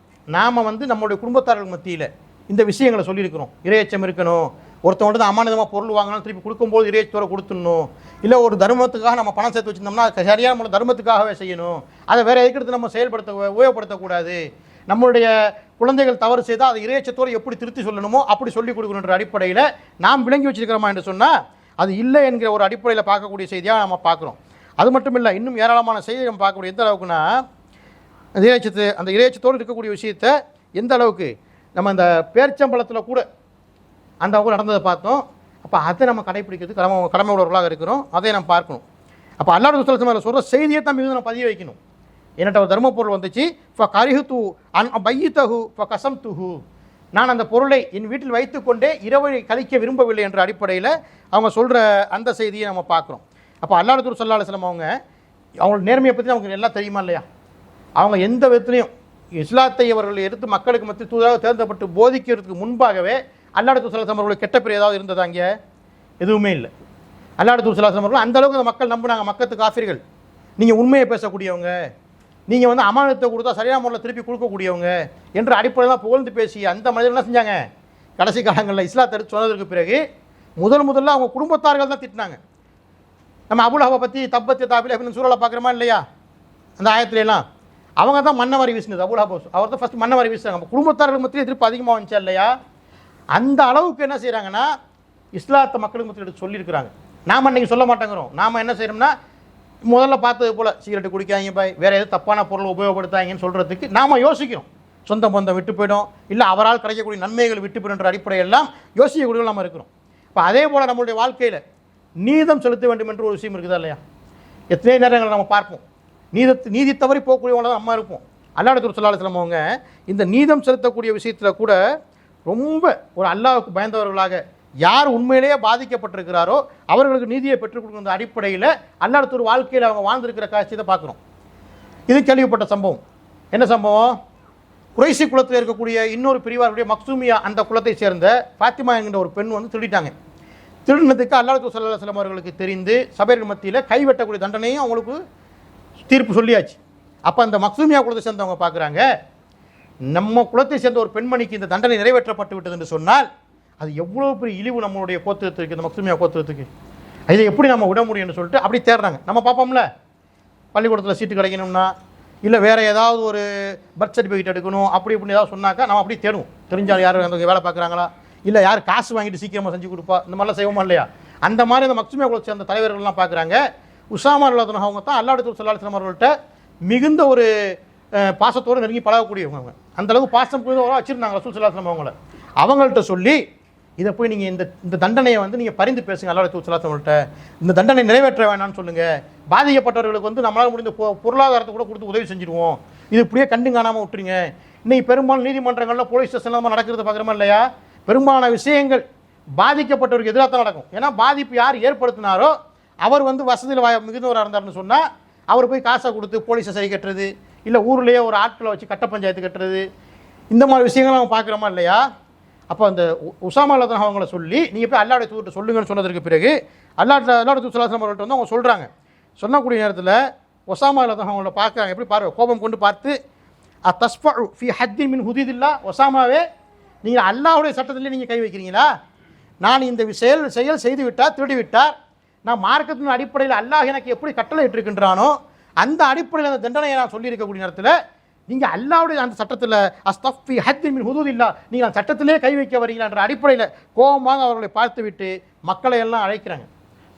நாம் நம்மளுடைய குடும்பத்தார்கள் மத்தியில் இந்த விஷயங்களை சொல்லியிருக்கிறோம். இறையச்சம் இருக்கணும், ஒருத்தவங்க தான் அமானிதமாக பொருள் வாங்கினாலும் திருப்பி கொடுக்கும்போது இறையச்சத்தோடு கொடுத்துடணும், இல்லை ஒரு தர்மத்துக்காக நம்ம பணம் சேர்த்து வச்சுருந்தோம்னா சரியான நம்ம தர்மத்துக்காகவே செய்யணும், அதை வேறு எதுக்கெடுத்து நம்ம உபயோகப்படுத்தக்கூடாது. நம்மளுடைய குழந்தைகள் தவறு செய்தால் அதை இறையச்சத்தோடு எப்படி திருத்தி சொல்லணுமோ அப்படி சொல்லிக் கொடுக்கணுன்ற அடிப்படையில் நாம் விளங்கி வச்சிருக்கிறோமா என்று சொன்னால் அது இல்லை என்கிற ஒரு அடிப்படையில் பார்க்கக்கூடிய செய்தியாக நம்ம பார்க்குறோம். அது மட்டும் இல்லை, இன்னும் ஏராளமான செய்தி நம்ம பார்க்கக்கூடிய எந்த அளவுக்குன்னா, அந்த இறையச்சத்தோடு இருக்கக்கூடிய விஷயத்தை எந்த அளவுக்கு நம்ம இந்த பேர்ச்சம்பளத்தில் கூட அந்த அவங்க நடந்ததை பார்த்தோம். அப்போ அதை நம்ம கடைப்பிடிக்கிறது கடமை உள்ளவர்களாக இருக்கிறோம், அதை நம்ம பார்க்கணும். அப்போ அல்லாஹ் ரசூல் ஸல்லல்லாஹு அலைஹி வஸல்லம் சொல்கிற செய்தியை தான் மிகுந்த நம்ம பதிய வைக்கணும். என்னட்ட ஒரு தர்ம பொருள் வந்துச்சு, ஃபகரிஹ்து அன் பையிதஹு ஃபகஸம்துஹு, நான் அந்த பொருளை என் வீட்டில் வைத்துக்கொண்டே இரவை கழிக்க விரும்பவில்லை என்ற அடிப்படையில் அவங்க சொல்கிற அந்த செய்தியை நம்ம பார்க்குறோம். அப்போ அல்லாஹ் ரசூல் ஸல்லல்லாஹு அலைஹி வஸல்லம் அவங்க நேர்மையை பற்றி நமக்கு எல்லாம் தெரியுமா இல்லையா? அவங்க எந்த விதத்துலையும் இஸ்லாத்தை அவர்கள் எடுத்து மக்களுக்கு மத்திய தூதாக தேர்ந்தப்பட்டு போதிக்கிறதுக்கு முன்பாகவே அல்லாஹ் ரசூல் ஸல்லல்லாஹு அலைஹி வஸல்லம் அவர்களுக்கு கெட்ட பேர் ஏதாவது இருந்ததா? அங்கே எதுவுமே இல்லை. அல்லாஹ் ரசூல் ஸல்லல்லாஹு அலைஹி வஸல்லம் அவர்கள் அந்தளவுக்கு அந்த மக்கள் நம்பினாங்க. மக்கத்து காஃபிர்கள், நீங்கள் உண்மையை பேசக்கூடியவங்க, நீங்கள் அமானத்தை கொடுத்தா சரியான முறையில் திருப்பி கொடுக்கக்கூடியவங்க என்ற அடிப்படையில் தான் புகழ்ந்து பேசி அந்த மனிதர்கள் என்ன செஞ்சாங்க? கடைசி காலங்களில் இஸ்லாத்தை எடுத்து சொன்னதற்கு பிறகு முதல்ல அவங்க குடும்பத்தார்கள் தான் திட்டினாங்க. நம்ம அபூலஹபை பற்றி தப்பத்தி தாபில் அப்படின்னு சூழலை பார்க்குறோமா இல்லையா? அந்த ஆயத்துலாம் அவங்க தான் மண்ணவாரி வீசினது. அபூலஹப் அவர் தான் ஃபஸ்ட்டு மண்ணவாரி வீசுறாங்க. நம்ம குடும்பத்தார்கள் மத்தியில் எதிர்ப்பு அதிகமாக வந்துச்சா இல்லையா? அந்த அளவுக்கு என்ன செய்கிறாங்கன்னா இஸ்லாத்தை மக்களுக்கு மத்தியில் எடுத்து சொல்லியிருக்கிறாங்க. நாம் அன்றைக்கி சொல்ல மாட்டேங்கிறோம். நாம் என்ன செய்கிறோம்னா முதல்ல பார்த்தது போல் சிகரெட்டு குடிக்காங்க பாய், வேறு எதுவும் தப்பான பொருளை உபயோகப்படுத்தாங்கன்னு சொல்கிறதுக்கு நாம் யோசிக்கிறோம். சொந்த பந்தம் விட்டு போயிடும், இல்லை அவரால் கிடைக்கக்கூடிய நன்மைகள் விட்டு போயிடுன்ற அடிப்படையெல்லாம் யோசிக்கக்கூடிய நம்ம இருக்கிறோம். இப்போ அதே போல் நம்மளுடைய வாழ்க்கையில் நீதம் செலுத்த வேண்டும் என்று ஒரு விஷயம் இருக்குதா இல்லையா? எத்தனை நேரங்கள் நம்ம பார்ப்போம், நீதி தவறி போகக்கூடியவங்க தான் நம்ம இருப்போம். அல்லாஹ் ரசூல் ஸல்லல்லாஹு அலைஹி வஸல்லம் அவங்க இந்த நீதம் செலுத்தக்கூடிய விஷயத்தில் கூட ரொம்ப ஒரு அல்லாஹ்வுக்கு பயந்தவர்களாக, யார் உண்மையிலேயே பாதிக்கப்பட்டிருக்கிறாரோ அவர்களுக்கு நீதியை பெற்றுக் கொடுக்கிற அடிப்படையில் அல்லாஹ் ரசூல் வாழ்க்கையில் அவங்க வாழ்ந்திருக்கிற காட்சியை பார்க்குறோம். இது கேள்விப்பட்ட சம்பவம். என்ன சம்பவம்? குறைசி குலத்தில் இருக்கக்கூடிய இன்னொரு பிரிவாருடைய மக்சூமியா அந்த குலத்தை சேர்ந்த ஃபாத்திமா என்கிற ஒரு பெண் திருடிட்டாங்க. திருடினதுக்கு அல்லாஹ் ரசூல் ஸல்லல்லாஹு அலைஹி வஸல்லம் அவர்களுக்கு தெரிந்து சபையர்கள் மத்தியில் கைவெட்டக்கூடிய தண்டனையும் அவங்களுக்கு தீர்ப்பு சொல்லியாச்சு. அப்போ அந்த மக்சூமியா குலத்தை சேர்ந்தவங்க பார்க்குறாங்க, நம்ம குலத்தை சேர்ந்த ஒரு பெண்மணிக்கு இந்த தண்டனை நிறைவேற்றப்பட்டு விட்டது என்று சொன்னால் அது எவ்வளோ பெரிய இழிவு நம்மளுடைய கோத்திரத்துக்கு, இந்த மக்சூமியா கோத்திரத்துக்கு, இதை எப்படி நம்ம விட முடியும்னு சொல்லிட்டு அப்படி தேடுறாங்க. நம்ம பார்ப்போம்ல, பள்ளிக்கூடத்தில் சீட்டு கிடைக்கணும்னா, இல்லை வேறு ஏதாவது ஒரு பர்த் சர்டிஃபிகேட் எடுக்கணும் அப்படி இப்படின்னு ஏதாவது சொன்னாக்கா நம்ம அப்படியே தேடுவோம். தெரிஞ்சால் யார் அந்த வேலை பார்க்குறாங்களா, இல்லை யார் காசு வாங்கிட்டு சீக்கிரமாக செஞ்சு கொடுப்பா, இந்த மாதிரிலாம் செய்வோமா இல்லையா? அந்த மாதிரி அந்த மக்சூமியா குலத்தை சேர்ந்த தலைவர்கள்லாம் பார்க்குறாங்க. உசாமா ரலியல்லாஹு அவங்க தான் அல்லாஹ் ரசூல் ஸல்லல்லாஹு அலைஹி வஸல்லம் அவர்கள்ட்ட மிகுந்த ஒரு பாசத்தோடு நெருங்கி பழகக்கூடியவங்க. அந்தளவுக்கு பாசம் வச்சுருந்தாங்க ரசூல் ஸல்லல்லாஹு அலைஹி வஸல்லம் அவங்கள. அவங்கள்ட்ட சொல்லி இதை போய் நீங்கள் இந்த தண்டனையை நீங்கள் பரிந்து பேசுங்க, அல்லாஹ் ரசூல் ஸல்லல்லாஹு அலைஹி வஸல்லம் இந்த தண்டனை நிறைவேற்ற வேணாம்னு சொல்லுங்கள், பாதிக்கப்பட்டவர்களுக்கு நம்மளால் முடிந்த பொருளாதாரத்தை கூட கொடுத்து உதவி செஞ்சுருவோம், இது இப்படியே கண்டு காணாமல் விட்டுருங்க. இன்றைக்கி பெரும்பாலும் நீதிமன்றங்களில் போலீஸ் ஸ்டேஷன்லாம் நடக்கிறத பார்க்குறோமா இல்லையா? பெரும்பாலான விஷயங்கள் பாதிக்கப்பட்டவருக்கு எதிராக தான் நடக்கும். ஏன்னா பாதிப்பு யார் ஏற்படுத்தினாரோ அவர் வசதியில் மிகுந்தவராக இருந்தார்னு சொன்னால் அவர் போய் காசை கொடுத்து போலீஸை சரி கட்டுறது, இல்லை ஊர்லேயே ஒரு ஆட்களை வச்சு கட்ட பஞ்சாயத்து கட்டுறது, இந்த மாதிரி விஷயங்கள் நம்ம பார்க்குறோமா இல்லையா? அப்போ அந்த உசாமா ரலியல்லாஹு அவங்கள சொல்லி நீங்கள் போய் அல்லாஹ்வுடைய தூதர்கிட்ட சொல்லுங்கன்னு சொன்னதற்கு பிறகு அல்லாஹ் ரசூல் ஸல்லல்லாஹு அலைஹி வஸல்லம் அவங்க சொல்கிறாங்க. சொல்லக்கூடிய நேரத்தில் உசாமா ரலியல்லாஹு அவங்கள பார்க்குறாங்க. எப்படி பார்வை கோபம் கொண்டு பார்த்து, தஸ்ஃபஉ ஃபி ஹத்தின் மின் ஹுதூதில்லா, உசாமாவே நீங்கள் அல்லாஹ்வுடைய சட்டத்திலே நீங்கள் கை வைக்கிறீங்களா? நான் இந்த செயல் செய்து விட்டார், திருடி விட்டார், நான் மார்க்கத்தின் அடிப்படையில் அல்லாஹ் எனக்கு எப்படி கட்டளை இட்டிருக்கின்றானோ அந்த அடிப்படையில் அந்த தண்டனையை நான் சொல்லியிருக்கக்கூடிய நேரத்தில் நீங்கள் அல்லாஹ்வுடைய அந்த சட்டத்தில் அஸ்தஃபி ஹத்தின் மின் ஹுதூதில்லா, நீங்கள் அந்த சட்டத்திலே கை வைக்க வரீங்களான்ற அடிப்படையில் கோபமாக அவர்களை பார்த்து விட்டு மக்களை எல்லாம் அழைக்கிறாங்க.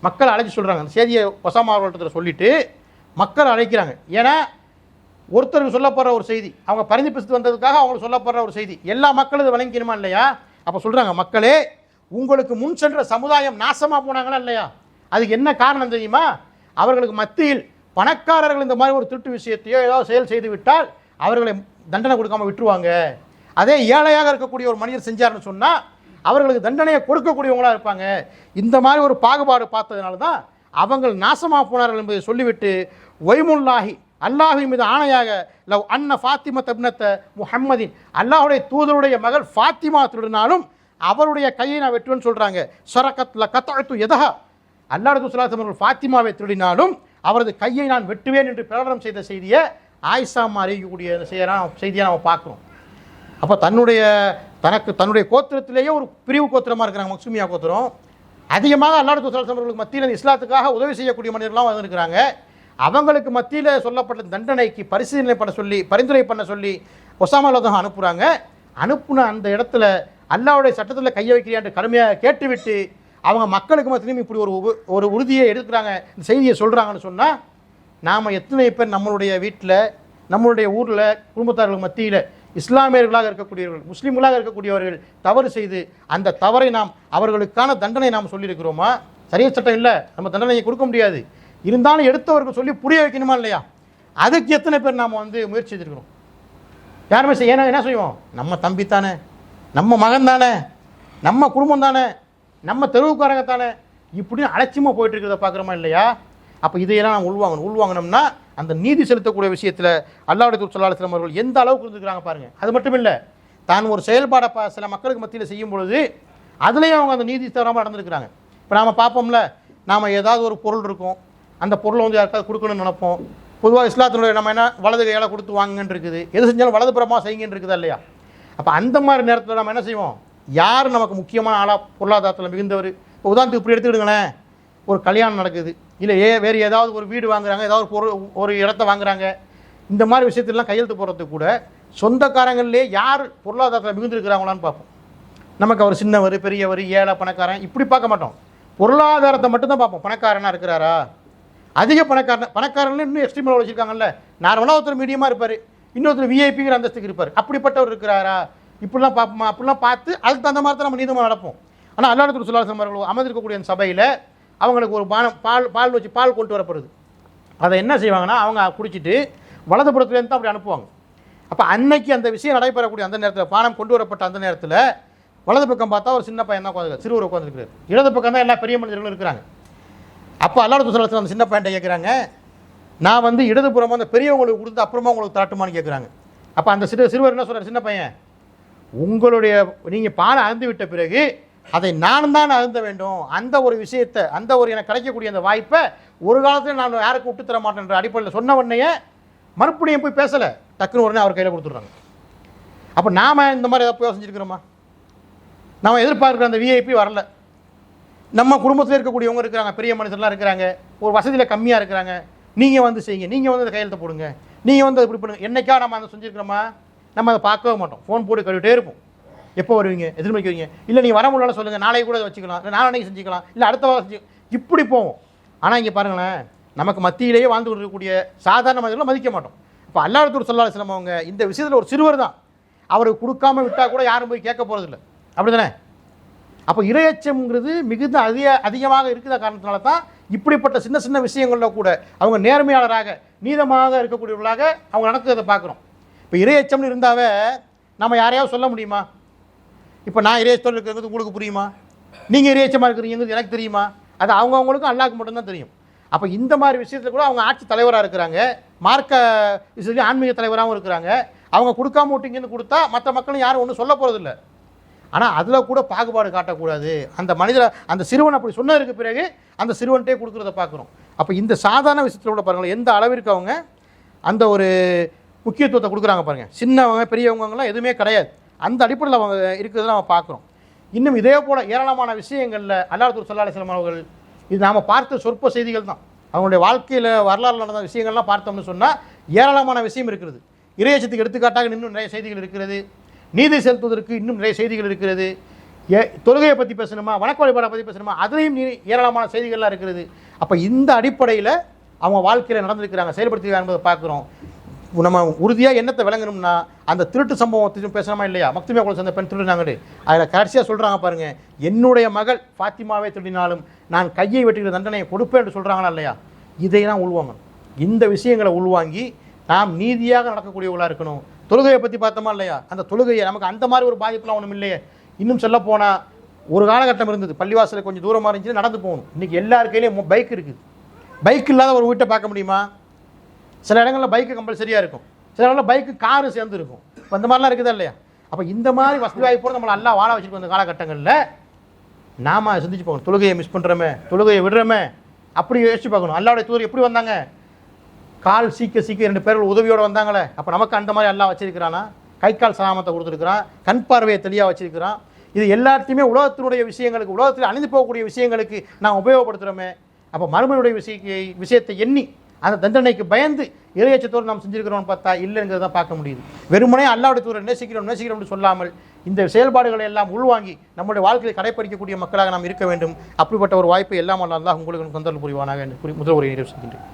மக்களை அழைச்சி சொல்கிறாங்க. அந்த செய்தியை உசாமா அவர்கள்ட்ட சொல்லிவிட்டு மக்களை அழைக்கிறாங்க. ஏன்னா ஒருத்தருக்கு சொல்லப்படுற ஒரு செய்தி, அவங்க பரிந்து பேசிட்டு வந்ததுக்காக அவங்களுக்கு சொல்லப்படுற ஒரு செய்தி, எல்லா மக்களும் இதை வழங்கிக்கணுமா இல்லையா? அப்போ சொல்கிறாங்க, மக்களே உங்களுக்கு முன் சென்ற சமுதாயம் நாசமாக போனாங்களா இல்லையா? அதுக்கு என்ன காரணம் தெரியுமா? அவர்களுக்கு மத்தியில் பணக்காரர்கள் இந்த மாதிரி ஒரு திருட்டு விஷயத்தையோ ஏதாவது செயல் செய்து விட்டால் அவர்களை தண்டனை கொடுக்காம விட்டுருவாங்க. அதே ஏழையாக இருக்கக்கூடிய ஒரு மனிதர் செஞ்சார்னு சொன்னால் அவர்களுக்கு தண்டனையை கொடுக்கக்கூடியவங்களாக இருப்பாங்க. இந்த மாதிரி ஒரு பாகுபாடு பார்த்ததுனால தான் அவங்கள் நாசமாக போனார்கள் என்பதை சொல்லிவிட்டு, ஒய்முல்லாஹி அல்லாஹின் மீது ஆணையாக, லவ் அன்ன ஃபாத்திமா தப்னத்த முஹம்மதின், அல்லாஹுடைய தூதருடைய மகள் ஃபாத்திமா திருடினாலும் அவருடைய கையை நான் வெட்டுவேன்னு சொல்கிறாங்க. சொரக்கத்ல கத்தழுத்து எதா, அல்லாஹ் ரசூலுல்லாஹி அவர்கள் ஃபாத்திமாவை திருடினாலும் அவரது கையை நான் வெட்டுவேன் என்று பிரகடனம் செய்த செய்தியை ஆயிஷா அறிவிக்கக்கூடிய செய்தியை நம்ம பார்க்குறோம். அப்போ தன்னுடைய கோத்திரத்திலேயே ஒரு பிரிவு கோத்திரமாக இருக்கிறாங்க, மக்சூமியா கோத்திரம். அதிகமாக அல்லாஹ் ரசூலுல்லாஹி அவர்களுக்கு மத்தியில் இஸ்லாத்துக்காக உதவி செய்யக்கூடிய மனிதர்கள்லாம் வந்திருக்கிறாங்க. அவங்களுக்கு மத்தியில் சொல்லப்பட்ட தண்டனைக்கு பரிந்துரை பண்ண சொல்லி ஒசாமா ரலியல்லாஹு அனுப்புகிறாங்க. அனுப்புன அந்த இடத்துல அல்லாஹ்வுடைய சட்டத்தில் கையை வைக்கிறான்னு கடுமையாக கேட்டுவிட்டு அவங்க மக்களுக்கு மத்தியிலும் இப்படி ஒரு உறுதியை எடுக்கிறாங்க, இந்த செய்தியை சொல்கிறாங்கன்னு சொன்னால், நாம் எத்தனை பேர் நம்மளுடைய வீட்டில் நம்மளுடைய ஊரில் குடும்பத்தார்கள் மத்தியில் இஸ்லாமியர்களாக இருக்கக்கூடியவர்கள், முஸ்லீம்களாக இருக்கக்கூடியவர்கள் தவறு செய்து அந்த தவறை அவர்களுக்கான தண்டனை நாம் சொல்லியிருக்கிறோமா? சரியா சட்டம் இல்லை, நம்ம தண்டனையை கொடுக்க முடியாது. இருந்தாலும் எடுத்தவர்கள் சொல்லி புரிய வைக்கணுமா இல்லையா? அதுக்கு எத்தனை பேர் நாம் முயற்சி செய்திருக்கிறோம்? யாருமே என்ன செய்வோம்? நம்ம தம்பி தானே, நம்ம மகன் தானே, நம்ம குடும்பம் தானே, நம்ம தெருவுக்காரங்க தானே, இப்படின்னு அலட்சியமாக போயிட்டு இருக்கிறத பார்க்குறோமா இல்லையா? அப்போ இதையெல்லாம் நாம் உள்வாங்கணும்னா அந்த நீதி செலுத்தக்கூடிய விஷயத்தில் அல்லாஹ்வுடைய தூதர் ஸல்லல்லாஹு அலைஹி வஸல்லம் அவர்கள் எந்த அளவுக்கு இருந்துக்கிறாங்க பாருங்கள். அது மட்டும் இல்லை, தான் ஒரு செயல்பாடை சில மக்களுக்கு மத்தியில் செய்யும் பொழுது அதுலேயும் அவங்க அந்த நீதி தவறாமல் நடந்துருக்கிறாங்க. இப்போ நாம் பார்ப்போம்ல, நாம் ஏதாவது ஒரு பொருள் இருக்கும், அந்த பொருளை யாருக்காவது கொடுக்கணும்னு நினைப்போம். பொதுவாக இஸ்லாத்தினுடைய நம்ம என்ன வலது கையால் கொடுத்து வாங்குங்கன்னு இருக்குது, எது செஞ்சாலும் வலதுபுறமாக செய்யுங்கன்னு இருக்குதா இல்லையா? அப்போ அந்த மாதிரி நேரத்தில் நம்ம என்ன செய்வோம்? யார் நமக்கு முக்கியமான ஆளாக பொருளாதாரத்தில் மிகுந்தவர், இப்போ உதாரணத்துக்கு இப்படி எடுத்துக்கிடுங்களேன், ஒரு கல்யாணம் நடக்குது, இல்லை வேறு ஏதாவது ஒரு வீடு வாங்குறாங்க, ஏதாவது ஒரு இடத்த வாங்குறாங்க, இந்த மாதிரி விஷயத்திலாம் கையெழுத்து போடுறதுக்கு கூட சொந்தக்காரங்கள்லேயே யார் பொருளாதாரத்தில் மிகுந்திருக்கிறாங்களான்னு பார்ப்போம். நமக்கு அவர் சின்னவர், பெரியவர், ஏழை, பணக்காரன் இப்படி பார்க்க மாட்டோம், பொருளாதாரத்தை மட்டும்தான் பார்ப்போம். பணக்காரனாக இருக்கிறாரா, அதிக பணக்காரன்னு இன்னும் எக்ஸ்ட்ரீம் லெவல் வச்சுருக்காங்கல்ல, நார்மலாக ஒருத்தர் மீடியமாக இருப்பார், இன்னொருத்தர் விஐபிங்கிற அந்தஸ்துக்கு இருப்பார், அப்படிப்பட்டவர் இருக்கிறாரா, இப்படிலாம் பார்ப்போமா? அப்படிலாம் பார்த்து அதுக்கு தகுந்த மாதிரி தான் நம்ம நீதமாக நடப்போம். ஆனால் அல்லாஹ் ரசூலுல்லாஹி ஸல்லல்லாஹு அலைஹி வஸல்லம் அமர்ந்திருக்கக்கூடிய அந்த சபையில் அவங்களுக்கு ஒரு பால் வச்சு பால் கொண்டு வரப்படுது. அதை என்ன செய்வாங்கன்னா, அவங்க குடிச்சிட்டு வலதுபுறத்துலேருந்து தான் அப்படி அனுப்புவாங்க. அப்போ அன்னைக்கு அந்த விஷயம் நடைபெறக்கூடிய அந்த நேரத்தில், பானம் கொண்டு வரப்பட்ட அந்த நேரத்தில் வலது பக்கம் பார்த்தா ஒரு சின்ன பையன் தான் உட்காந்துருக்காரு, சிறுவர் உட்காந்துருக்காரு, இடது பக்கம் தான் எல்லா பெரிய மனிதர்களும் இருக்கிறாங்க. அப்போ அல்லாஹ் ரசூலுல்லாஹி ஸல்லல்லாஹு அலைஹி வஸல்லம் அந்த சின்ன பையன்ட்ட கேட்குறாங்க, நான் இடதுபுறமாக அந்த பெரியவங்களுக்கு கொடுத்து அப்புறமா உங்களுக்கு தரட்டுமான்னு கேட்குறாங்க. அப்போ அந்த சிறுவர் என்ன சொல்கிறார், சின்ன பையன், நீங்கள் பானை அருந்து விட்ட பிறகு அதை நானும் தான் அருந்த வேண்டும், அந்த ஒரு விஷயத்தை, அந்த ஒரு எனக்கு கிடைக்கக்கூடிய அந்த வாய்ப்பை ஒரு காலத்தில் நான் யாருக்கும் விட்டு தர மாட்டேன்ற அடிப்படையில் சொன்ன உடனே மறுபடியும் போய் பேசலை, டக்குன்னு உடனே அவர் கையில் கொடுத்துட்றாங்க. அப்போ நாம் இந்த மாதிரி ஏதாவது செஞ்சுருக்கிறோமா? நாம் எதிர்பார்க்குற அந்த விஐபி வரல. நம்ம குடும்பத்தில் இருக்கக்கூடியவங்க இருக்கிறாங்க, பெரிய மனுஷர்லாம் இருக்கிறாங்க, ஒரு வசதியில் கம்மியாக இருக்கிறாங்க, நீங்கள் செய்யுங்க, நீங்கள் அந்த கையெழுத்து போடுங்க, நீங்கள் இப்படி பண்ணுங்க, என்னைக்கா நம்ம அதை செஞ்சுருக்கிறோமா? நம்ம அதை பார்க்கவே மாட்டோம், ஃபோன் போட்டு கழுவிட்டே இருப்போம். எப்போ வருவீங்க, எத்தனை மணிக்கு வருவீங்க, இல்லை நீங்கள் வர முடியல சொல்லுங்கள், நாளைக்கு கூட வச்சுக்கலாம், இல்லை நாளைக்கு செஞ்சுக்கலாம், இல்லை அடுத்த வாரம் இப்படி போவோம். ஆனால் இங்கே பாருங்களேன், நமக்கு மத்தியிலேயே வாழ்ந்து கொண்டிருக்கக்கூடிய சாதாரண மனிதர்களை மதிக்க மாட்டோம். இப்போ அல்லாஹ் ரசூலுல்லாஹி ஸல்லல்லாஹு அலைஹி வஸல்லம் அவங்க இந்த விஷயத்தில் ஒரு சிறுவர் தான், அவருக்கு கொடுக்காம விட்டால் கூட யாரும் போய் கேட்க போகிறதில்ல, அப்படி தானே? அப்போ இரையச்சம்ங்கிறது மிகுந்த அதிகமாக இருக்கிற காரணத்தினால தான் இப்படிப்பட்ட சின்ன சின்ன விஷயங்களில் கூட அவங்க நேர்மையாளராக நீதமாக இருக்கக்கூடியவர்களாக அவங்க நடக்கிறத பார்க்குறோம். இப்போ இரையச்சம்னு இருந்தாவே நம்ம யாரையாவது சொல்ல முடியுமா? இப்போ நான் இரையச்சம் இருக்கிறது உங்களுக்கு புரியுமா? நீங்கள் இரையச்சமாக இருக்கிறீங்கிறது எனக்கு தெரியுமா? அது அவங்கவுங்களுக்கும் அல்லாஹ்க்கு மட்டும்தான் தெரியும். அப்போ இந்த மாதிரி விஷயத்தில் கூட அவங்க ஆட்சி தலைவராக இருக்கிறாங்க, மார்க்க விஷயத்துலேயும் ஆன்மீக தலைவராகவும் இருக்கிறாங்க. அவங்க கொடுக்காம விட்டீங்கன்னு கொடுத்தா மற்ற மக்களும் யாரும் ஒன்றும் சொல்ல போகிறதில்ல. ஆனால் அதில் கூட பாகுபாடு காட்டக்கூடாது. அந்த சிறுவன் அப்படி சொன்னதுக்கு பிறகு அந்த சிறுவன்கிட்டே கொடுக்குறத பார்க்குறோம். அப்போ இந்த சாதாரண விஷயத்தில் கூட பாருங்கள், எந்த அளவிற்கு அவங்க அந்த ஒரு முக்கியத்துவத்தை கொடுக்குறாங்க பாருங்கள். சின்னவங்க பெரியவங்கலாம் எதுவுமே கிடையாது, அந்த அடிப்படையில் அவங்க இருக்கிறத நம்ம பார்க்குறோம். இன்னும் இதே போல் ஏராளமான விஷயங்களில் அல்லாஹ் ரசூல் ஸல்லல்லாஹு அலைஹி வஸல்லம் அவர்கள், இது நாம் பார்த்த சொற்ப செய்திகள் தான், அவங்களுடைய வாழ்க்கையில் வரலாறு நடந்த விஷயங்கள்லாம் பார்த்தோம்னு சொன்னால் ஏராளமான விஷயம் இருக்கிறது. இறையச்சத்துக்கு எடுத்துக்காட்டாக இன்னும் நிறைய செய்திகள் இருக்கிறது, நீதி செலுத்துவதற்கு இன்னும் நிறைய செய்திகள் இருக்கிறது, தொழுகையை பற்றி பேசணுமா, வணக்க வழிபாடை பற்றி பேசணுமா, அதுலேயும் ஏராளமான செய்திகள்லாம் இருக்கிறது. அப்போ இந்த அடிப்படையில் அவங்க வாழ்க்கையில் நடந்திருக்கிறாங்க, செயல்படுத்திக்கிறாங்க என்பதை பார்க்குறோம். நம்ம உறுதியாக என்னத்தை விளங்கணும்னா, அந்த திருட்டு சம்பவத்தையும் பேசணுமா இல்லையா? மக்துமியா குலத்தை சேர்ந்த பெண் திருடினாங்கன்னு அதில் கடைசியாக சொல்கிறாங்க பாருங்கள், என்னுடைய மகள் ஃபாத்திமாவே திருடினாலும் நான் கையை வெட்டுகிற தண்டனையை கொடுப்பேன் என்று சொல்கிறாங்களா இல்லையா? இதையெல்லாம் உள்வாங்க. இந்த விஷயங்களை உள்வாங்கி நாம் நீதியாக நடக்கக்கூடியவர்களாக இருக்கணும். தொழுகையை பற்றி பார்த்தோமா இல்லையா? அந்த தொழுகையை நமக்கு அந்த மாதிரி ஒரு பாதிப்புலாம் ஒன்றும் இல்லையே. இன்னும் சொல்ல போனால் ஒரு காலகட்டம் இருந்தது, பள்ளிவாசல் கொஞ்சம் தூரமாக இருந்துச்சு, நடந்து போகணும். இன்றைக்கி எல்லார் கையிலையும் பைக் இருக்குது. பைக் இல்லாத ஒரு வீட்டை பார்க்க முடியுமா? சில இடங்களில் பைக்கு கம்பல்சரியாக இருக்கும், சில இடங்களில் பைக்கு காரு சேர்ந்து இருக்கும். இப்போ இந்த மாதிரிலாம் இருக்குதா இல்லையா? அப்போ இந்த மாதிரி வசதி வாய்ப்போடு நம்மளை எல்லாம் வாழ வச்சுருக்கோம். இந்த காலகட்டங்களில் நாம் சிந்திச்சு பார்க்கணும். தொழுகையை மிஸ் பண்ணுறோமே, தொழுகையை விடுறோமே, அப்படி யோசிச்சு பார்க்கணும். அல்லாவுடைய தூதர் எப்படி வந்தாங்க? கால் சீக்க 2 பேர்கள் உதவியோடு வந்தாங்களே. அப்போ நமக்கு அந்த மாதிரி எல்லாம் வச்சிருக்கிறானா? கை கால் சலாமத்தை கொடுத்துருக்கிறான், கண் பார்வையை தெளிவாக வச்சிருக்கிறான். இது எல்லாத்தையுமே உலகத்தினுடைய விஷயங்களுக்கு, உலகத்தில் அணிந்து போகக்கூடிய விஷயங்களுக்கு நாம் உபயோகப்படுத்துகிறோமே. அப்போ மறுமையுடைய விஷயத்தை எண்ணி அந்த தண்டனைக்கு பயந்து இறையச்சத்தோடு நாம் செஞ்சிருக்கிறோம்னு பார்த்தா இல்லைங்கிறத தான் பார்க்க முடியுது. வெறுமனே அல்லாஹ்வுடைய தூதரை நேசிக்கிறோம்னு சொல்லாமல் இந்த செயல்பாடுகளை எல்லாம் உள்வாங்கி நம்முடைய வாழ்க்கையை கடைப்பிடிக்கக்கூடிய மக்களாக நாம் இருக்க வேண்டும். அப்படிப்பட்ட ஒரு வாய்ப்பை எல்லாம் அல்லாஹ் உங்களுக்கு தந்தல் புரிவானாக என்று முதல் உரையை நிறைவு செய்கின்றேன்.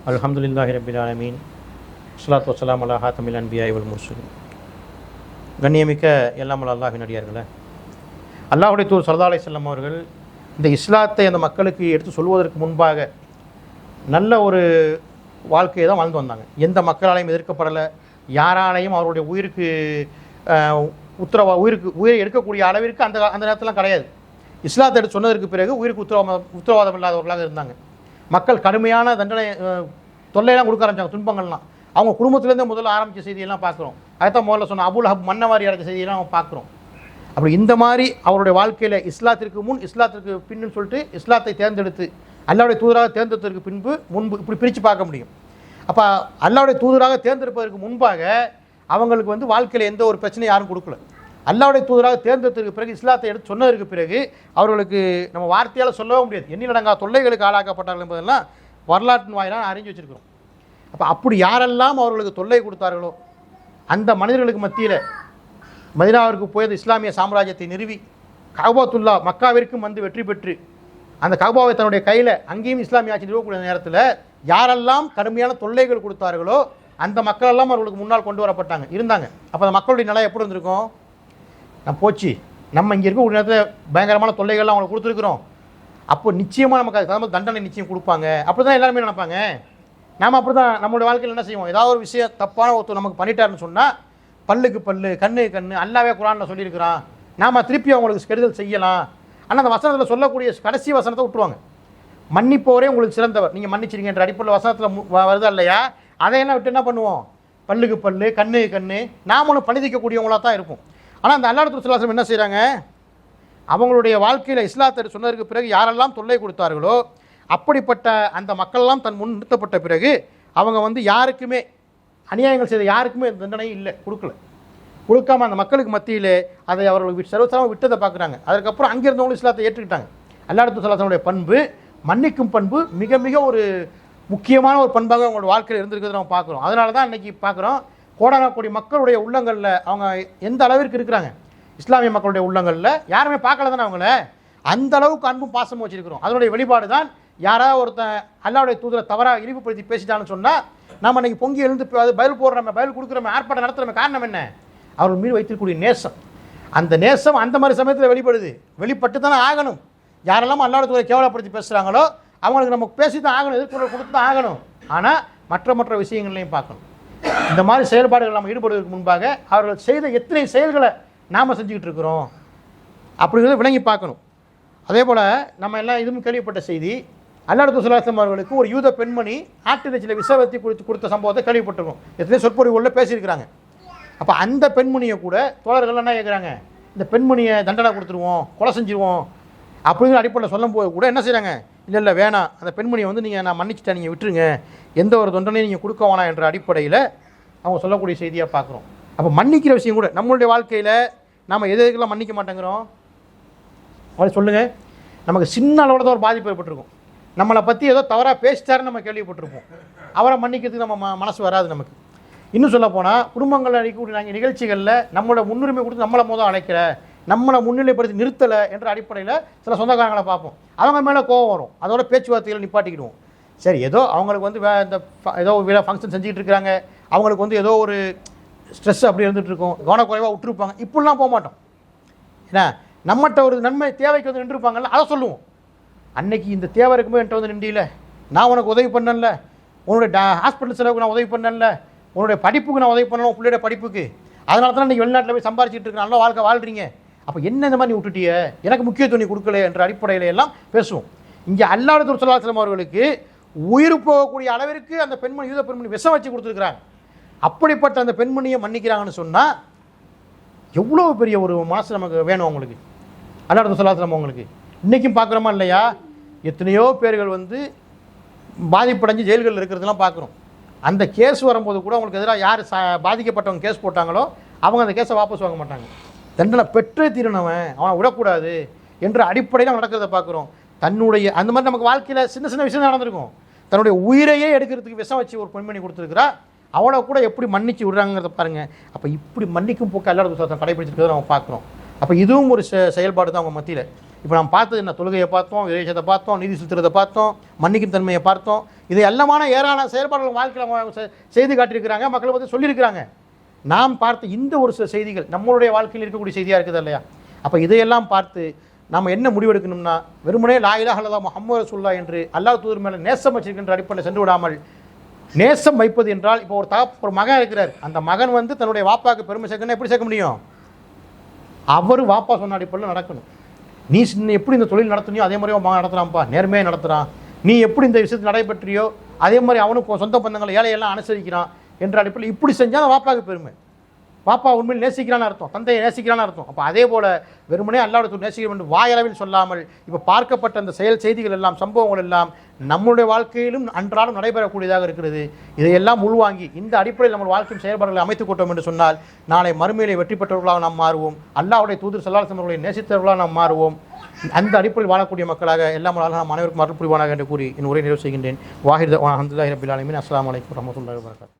அல்ஹம்துலில்லாஹி ரப்பில் ஆலமீன், ஸலாத்து வஸ்ஸலாமு அலா ஹாத்தமில் அன்பியா வல் முர்சலீன். கண்ணியமிக்க எல்லாம் அல்லாஹ்வின் அடியார்களே, அல்லாஹ்வுடைய தூதர் ஸல்லல்லாஹு அலைஹி வஸல்லம் அவர்கள் இந்த இஸ்லாத்தை அந்த மக்களுக்கு எடுத்து சொல்வதற்கு முன்பாக நல்ல ஒரு வாழ்க்கையை தான் வாழ்ந்து வந்தாங்க. எந்த மக்களாலையும் எதிர்க்கப்படலை, யாராலையும் அவருடைய உயிரை எடுக்கக்கூடிய அளவிற்கு அந்த நேரத்திலாம் கிடையாது. இஸ்லாத்தை எடுத்து சொன்னதற்கு பிறகு உயிருக்கு உத்தரவாதம் இல்லாதவர்களாக இருந்தாங்க. மக்கள் கடுமையான தண்டனை தொல்லையெல்லாம் கொடுக்க ஆரம்பித்தாங்க, துன்பங்கள்லாம். அவங்க குடும்பத்திலேருந்து முதல்ல ஆரம்பித்த செய்தியெல்லாம் பார்க்குறோம். அதைத்தான் முதல்ல சொன்ன அபுல் ஹப் மன்னவாரி அடைஞ்ச செய்தியெல்லாம் நம்ம பார்க்குறோம். அப்படி இந்த மாதிரி அவருடைய வாழ்க்கையில் இஸ்லாத்திற்கு முன் இஸ்லாத்திற்கு பின்னு சொல்லிட்டு இஸ்லாத்தை தேர்ந்தெடுத்து அல்லாஹ்வுடைய தூதராக தேர்ந்தெடுத்ததற்கு முன்பு இப்படி பிரித்து பார்க்க முடியும். அப்போ அல்லாஹ்வுடைய தூதராக தேர்ந்தெடுப்பதற்கு முன்பாக அவங்களுக்கு வாழ்க்கையில் எந்த ஒரு பிரச்சனையும் யாரும் கொடுக்கல. அல்லாஹ்வுடைய தூதராக தேர்ந்தெடுத்ததற்கு பிறகு இஸ்லாத்தை எடுத்து சொன்னதற்கு பிறகு அவர்களுக்கு நம்ம வார்த்தையால் சொல்லவும் முடியாது. எண்ணிலடங்கா தொல்லைகளுக்கு ஆளாக்கப்பட்டார்கள் என்பதெல்லாம் வரலாற்றின் வாயிலாக அறிஞ்சு வச்சுருக்கிறோம். அப்போ அப்படி யாரெல்லாம் அவர்களுக்கு தொல்லை கொடுத்தார்களோ அந்த மனிதர்களுக்கு மத்தியில் மதீனாவிற்கு போய் இஸ்லாமிய சாம்ராஜ்யத்தை நிறுவி கஅபத்துல்லா மக்காவிற்கும் வெற்றி பெற்று அந்த கஅபாவை தன்னுடைய கையில் அங்கேயும் இஸ்லாமிய ஆட்சி நிறுவக்கூடிய நேரத்தில் யாரெல்லாம் கடுமையான தொல்லைகள் கொடுத்தார்களோ அந்த மக்களெல்லாம் அவர்களுக்கு முன்னால் கொண்டு வரப்பட்டாங்க, இருந்தாங்க. அப்போ அந்த மக்களுடைய நிலை எப்படி இருந்திருக்கும்? போச்சு, நம்ம இங்கே இருக்க ஒரு நேரத்தில் பயங்கரமான தொல்லைகள்லாம் அவங்களுக்கு கொடுத்துருக்குறோம், அப்போ நிச்சயமாக நமக்கு அதுக்கு தகுந்த தண்டனை நிச்சயம் கொடுப்பாங்க. அப்படி தான் எல்லாருமே நினைப்பாங்க. நாம் அப்படி தான் நம்மளுடைய வாழ்க்கையில் என்ன செய்வோம்? ஏதாவது ஒரு விஷயம் தப்பான ஒருத்தர் நமக்கு பண்ணிட்டாருன்னு சொன்னால் பல்லுக்கு பல்லு கண்ணுக்கு கண்ணு அல்லாவே குர்ஆனில் சொல்லியிருக்கிறான், நாம் திருப்பி அவங்களுக்கு கெடுதல் செய்யலாம். ஆனால் அந்த வசனத்தில் சொல்லக்கூடிய கடைசி வசனத்தை விட்டுருவாங்க. மன்னிப்போரே உங்களுக்கு சிறந்தவர், நீங்கள் மன்னிச்சிருங்க என்ற அடிப்படையில் வசனத்தில் வருதா இல்லையா? அதையெல்லாம் விட்டு என்ன பண்ணுவோம்? பல்லுக்கு பல்லு கண்ணுக்கு கண்ணு நாமளும் பணிதிக்கக்கூடியவங்களாக தான் இருப்போம். ஆனால் அந்த அல்லாஹ் ரசூல் ஸல்லல்லாஹு அலைஹி வஸல்லம் என்ன செய்கிறாங்க? அவங்களுடைய வாழ்க்கையில் இஸ்லாத்தை சொன்னதற்கு பிறகு யாரெல்லாம் தொல்லை கொடுத்தார்களோ அப்படிப்பட்ட அந்த மக்களெல்லாம் தன் முன் நிறுத்தப்பட்ட பிறகு அவங்க யாருக்குமே அநியாயங்கள் செய்த யாருக்குமே தண்டனை இல்லை, கொடுக்காம அந்த மக்களுக்கு மத்தியில் அதை அவர்கள் சர்வசாதாரணமாக விட்டதை பார்க்குறாங்க. அதுக்கப்புறம் அங்கிருந்தவங்களும் இஸ்லாத்தை ஏற்றுக்கிட்டாங்க. அல்லாஹ் ரசூல் ஸல்லல்லாஹு அலைஹி வஸல்லம் பண்பு, மன்னிக்கும் பண்பு மிக மிக ஒரு முக்கியமான ஒரு பண்பாக அவங்களோட வாழ்க்கையில் இருந்திருக்கிறத நம்ம பார்க்குறோம். அதனால தான் இன்றைக்கி பார்க்குறோம் கோடான கோடி மக்களுடைய உள்ளங்களில் அவங்க எந்த அளவிற்கு இருக்கிறாங்க. இஸ்லாமிய மக்களுடைய உள்ளங்களில் யாருமே பார்க்கல தானே அவங்கள, அந்த அளவுக்கு அன்பும் பாசமும் வச்சுருக்கிறோம். அதனுடைய வெளிப்பாடு தான் யாராவது ஒருத்தன் அல்லாஹ்வுடைய தூதரை தவறாக இழிவுபடுத்தி பேசிட்டான்னு சொன்னால் நம்ம இன்றைக்கி பொங்கி எழுந்து பதில் போடுறோமே, பதில் கொடுக்குறோமே, ஆர்ப்பாட்டம் நடத்துகிறோமே. காரணம் என்ன? அவர்கள் மீது வைத்திருக்கக்கூடிய நேசம். அந்த நேசம் அந்த மாதிரி சமயத்தில் வெளிப்பட்டு தானே ஆகணும். யாரெல்லாம் அல்லாஹ்வுடைய தூதரை கேவலப்படுத்தி பேசுகிறாங்களோ அவங்களுக்கு நம்ம பேசி தான் ஆகணும், எதிர்ப்பு கொடுத்து தான் ஆகணும். ஆனால் மற்ற விஷயங்கள்லையும் பார்க்கணும். இந்த மாதிரி செயல்பாடுகள் நம்ம ஈடுபடுவதற்கு முன்பாக அவர்கள் செய்த எத்தனை செயல்களை நாம் செஞ்சுக்கிட்டு இருக்கிறோம் அப்படிங்கிறத விளங்கி பார்க்கணும். அதே போல் நம்ம எல்லாம் இதுவும் கேள்விப்பட்ட செய்தி, அல்லாஹ் ரசூல் ஸல்லல்லாஹு அலைஹி வஸல்லம் அவர்களுக்கு ஒரு யூத பெண்மணி ஆட்டிறைச்சியில் விஷவத்தி கொடுத்த சம்பவத்தை கேள்விப்பட்டிருக்கோம். எத்தனை சொற்பொழிவுகளில் பேசியிருக்கிறாங்க. அப்போ அந்த பெண்மணியை கூட தோழர்கள் என்ன கேட்குறாங்க? இந்த பெண்மணியை தண்டனை கொடுத்துருவோம், கொலை செஞ்சுருவோம் அப்படிங்கிற அடிப்படையில் சொல்லும் போது கூட என்ன செய்கிறாங்க? இல்லை வேணாம், அந்த பெண்மணியை நீங்கள் நான் மன்னிச்சிட்டேன், நீங்கள் விட்டுருங்க, எந்த ஒரு தண்டனையும் நீங்கள் கொடுக்க வேணாம் என்ற அடிப்படையில் அவங்க சொல்லக்கூடிய செய்தியாக பார்க்குறோம். அப்போ மன்னிக்கிற விஷயம் கூட நம்மளுடைய வாழ்க்கையில் நாம் எதுக்கெல்லாம் மன்னிக்க மாட்டேங்கிறோம்? அவரை சொல்லுங்கள். நமக்கு சின்ன அளவில் தான் ஒரு பாதிப்பு ஏற்பட்டிருக்கும். நம்மளை பற்றி ஏதோ தவறாக பேசிட்டாருன்னு நம்ம கேள்விப்பட்டிருப்போம். அவரை மன்னிக்கிறதுக்கு நம்ம மனசு வராது நமக்கு. இன்னும் சொல்ல போனால் குடும்பங்களில் அழைக்கக்கூடிய நாங்கள் நிகழ்ச்சிகளில் நம்மளோட முன்னுரிமை கொடுத்து நம்மளை அழைக்கிற, நம்மளை முன்னிலைப்படுத்தி நிறுத்தலை என்ற அடிப்படையில் சில சொந்தக்காரங்களை பார்ப்போம். அவங்க மேலே கோபம் வரும், அதோட பேச்சுவார்த்தைகளை நிப்பாட்டிக்கிடுவோம். சரி, ஏதோ அவங்களுக்கு இந்த ஏதோ ஃபங்க்ஷன் செஞ்சுக்கிட்டு இருக்கிறாங்க, அவங்களுக்கு வந்து ஏதோ ஒரு ஸ்ட்ரெஸ் அப்படி இருந்துகிட்டு இருக்கும், கவனக்குறைவாக விட்டுருப்பாங்க. இப்படிலாம் போக மாட்டோம். ஏன்னா நம்மகிட்ட ஒரு நன்மை தேவைக்கு வந்து நின்றுருப்பாங்கல்ல, அதை சொல்லுவோம். அன்னைக்கு இந்த தேவை இருக்கும்போது என்கிட்ட வந்து நின்றில, நான் உனக்கு உதவி பண்ணல, உன்னுடைய ஹாஸ்பிட்டல் செலவுக்கு நான் உதவி பண்ணல, உன்னுடைய படிப்புக்கு நான் உதவி பண்ணணும், உங்களுடைய படிப்புக்கு, அதனால தான் நீங்கள் வெளிநாட்டில் போய் சம்பாரிச்சிட்டு இருக்க, நல்ல வாழ்க்கை வாழ்றீங்க, அப்போ என்ன இந்த மாதிரி நீ விட்டுட்டிய, எனக்கு முக்கியத்துவம் நீ கொடுக்கல என்ற அடிப்படையில் எல்லாம் பேசுவோம். இங்கே அல்லாஹ் ஸல்லல்லாஹு அலைஹி வஸல்லம் அவர்களுக்கு உயிர் போகக்கூடிய அளவிற்கு அந்த பெண்மணி, யூத பெண்மணி விஷம் வச்சு கொடுத்துருக்குறாங்க. அப்படிப்பட்ட அந்த பெண்மணியை மன்னிக்கிறாங்கன்னு சொன்னால் எவ்வளோ பெரிய ஒரு மனசு நமக்கு வேணும் அவங்களுக்கு, அல்லாஹ் ஸல்லல்லாஹு அலைஹி வஸல்லம் அவங்களுக்கு. இன்றைக்கும் பார்க்குறோமா இல்லையா, எத்தனையோ பேர்கள் வந்து பாதிப்படைஞ்சு ஜெயில்களில் இருக்கிறதுலாம் பார்க்குறோம். அந்த கேஸ் வரும்போது கூட அவங்களுக்கு எதிராக யார் பாதிக்கப்பட்டவங்க கேஸ் போட்டாங்களோ அவங்க அந்த கேஸை வாபஸ் வாங்க மாட்டாங்க. தண்டனை பெற்றே தீரனவன், அவனை விடக்கூடாது என்ற அடிப்படையில் நடக்கிறத பார்க்குறோம். தன்னுடைய அந்த மாதிரி நமக்கு வாழ்க்கையில் சின்ன சின்ன விஷயம் நடந்திருக்கும். தன்னுடைய உயிரையே எடுக்கிறதுக்கு விஷம் வச்சு ஒரு பெண்மணி கொடுத்துருக்குறா, அவளை கூட எப்படி மன்னிச்சு விடுறாங்கிறத பாருங்கள். அப்போ இப்படி மன்னிக்கும் போக்கு எல்லாரும் கடைபிடிச்சிருக்கிறத நம்ம பார்க்குறோம். அப்போ இதுவும் ஒரு செயல்பாடு தான் அவங்க மத்தியில். இப்போ நம்ம பார்த்தது என்ன, தொழுகையை பார்த்தோம், விதேசத்தை பார்த்தோம், நீதி செலுத்துறதை பார்த்தோம், மன்னிக்கும் தன்மையை பார்த்தோம். இது எல்லாமான ஏராளமான செயல்பாடுகள் வாழ்க்கையில் செய்து காட்டியிருக்கிறாங்க, மக்கள் வந்து சொல்லியிருக்கிறாங்க. நாம் பார்த்த இந்த ஒரு சில செய்திகள் நம்மளுடைய வாழ்க்கையில் இருக்கக்கூடிய செய்தியாக இருக்குது இல்லையா. அப்போ இதையெல்லாம் பார்த்து நாம் என்ன முடிவெடுக்கணும்னா, வெறுமனே லா இலாஹ இல்லல்லாஹ் முஹம்மது ரசூலுல்லாஹ் என்று அல்லாஹ் தூதர் மேலே நேசம் வச்சிருக்கின்ற அடிப்படையில் சென்று விடாமல், நேசம் வைப்பது என்றால் இப்போ ஒரு மகன் இருக்கிறார், அந்த மகன் வந்து தன்னுடைய வாப்பாவுக்கு பெருமை சேர்க்கணும், எப்படி சேர்க்க முடியும்? அவர் வாப்பா சொன்ன அடிப்படையில் நடக்கணும். நீ எப்படி இந்த தொழில் நடத்துனியோ அதே மாதிரி மகன் நடத்துகிறான்ப்பா, நேர்மையாக நடத்துகிறான். நீ எப்படி இந்த விஷயத்தில் நடைபெற்றியோ அதே மாதிரி அவனுக்கு சொந்த பந்தங்களை ஏழையெல்லாம் அனுசரிக்கிறான் என்ற அடிப்படையில் இப்படி செஞ்சால் அந்த வாப்பாவுக்கு பெருமை. பாப்பா உண்மையில் நேசிக்கிறான்னு அர்த்தம், தந்தையை நேசிக்கிறான்னு அர்த்தம். அப்போ அதே போல் வெறுமனே அல்லாஹ்வுடைய நேசிக்க வேண்டும் வாயளவில் சொல்லாமல், இப்போ பார்க்கப்பட்ட அந்த செய்திகள் எல்லாம், சம்பவங்கள் எல்லாம் நம்முடைய வாழ்க்கையிலும் அன்றாடம் நடைபெறக்கூடியதாக இருக்கிறது. இதையெல்லாம் உள்வாங்கி இந்த அடிப்படையில் நம்ம வாழ்க்கையின் செயல்பாடுகளை அமைத்துக் கொண்டோம் என்று சொன்னால் நாளை மறுமையிலே வெற்றி பெற்றவர்களாக நாம் மாறுவோம். அல்லாஹ்வுடைய தூதர் ஸல்லல்லாஹு அலைஹி வஸல்லம் அவர்களை நேசித்தவர்களாக நாம் மாறுவோம். அந்த அடிப்படையில் வாழக்கூடிய மக்களாக எல்லாம் நாம் அனைவருக்கும் அருள் புரிவானாக என்று கூறி என் உரை நிறைவு செய்கின்றேன். வாஹிர் அல்ஹம்துலில்லாஹி ரப்பில் ஆலமீன். அஸ்ஸலாமு அலைக்கும் வரஹ்மத்துல்லாஹி வபரகாத்துஹு.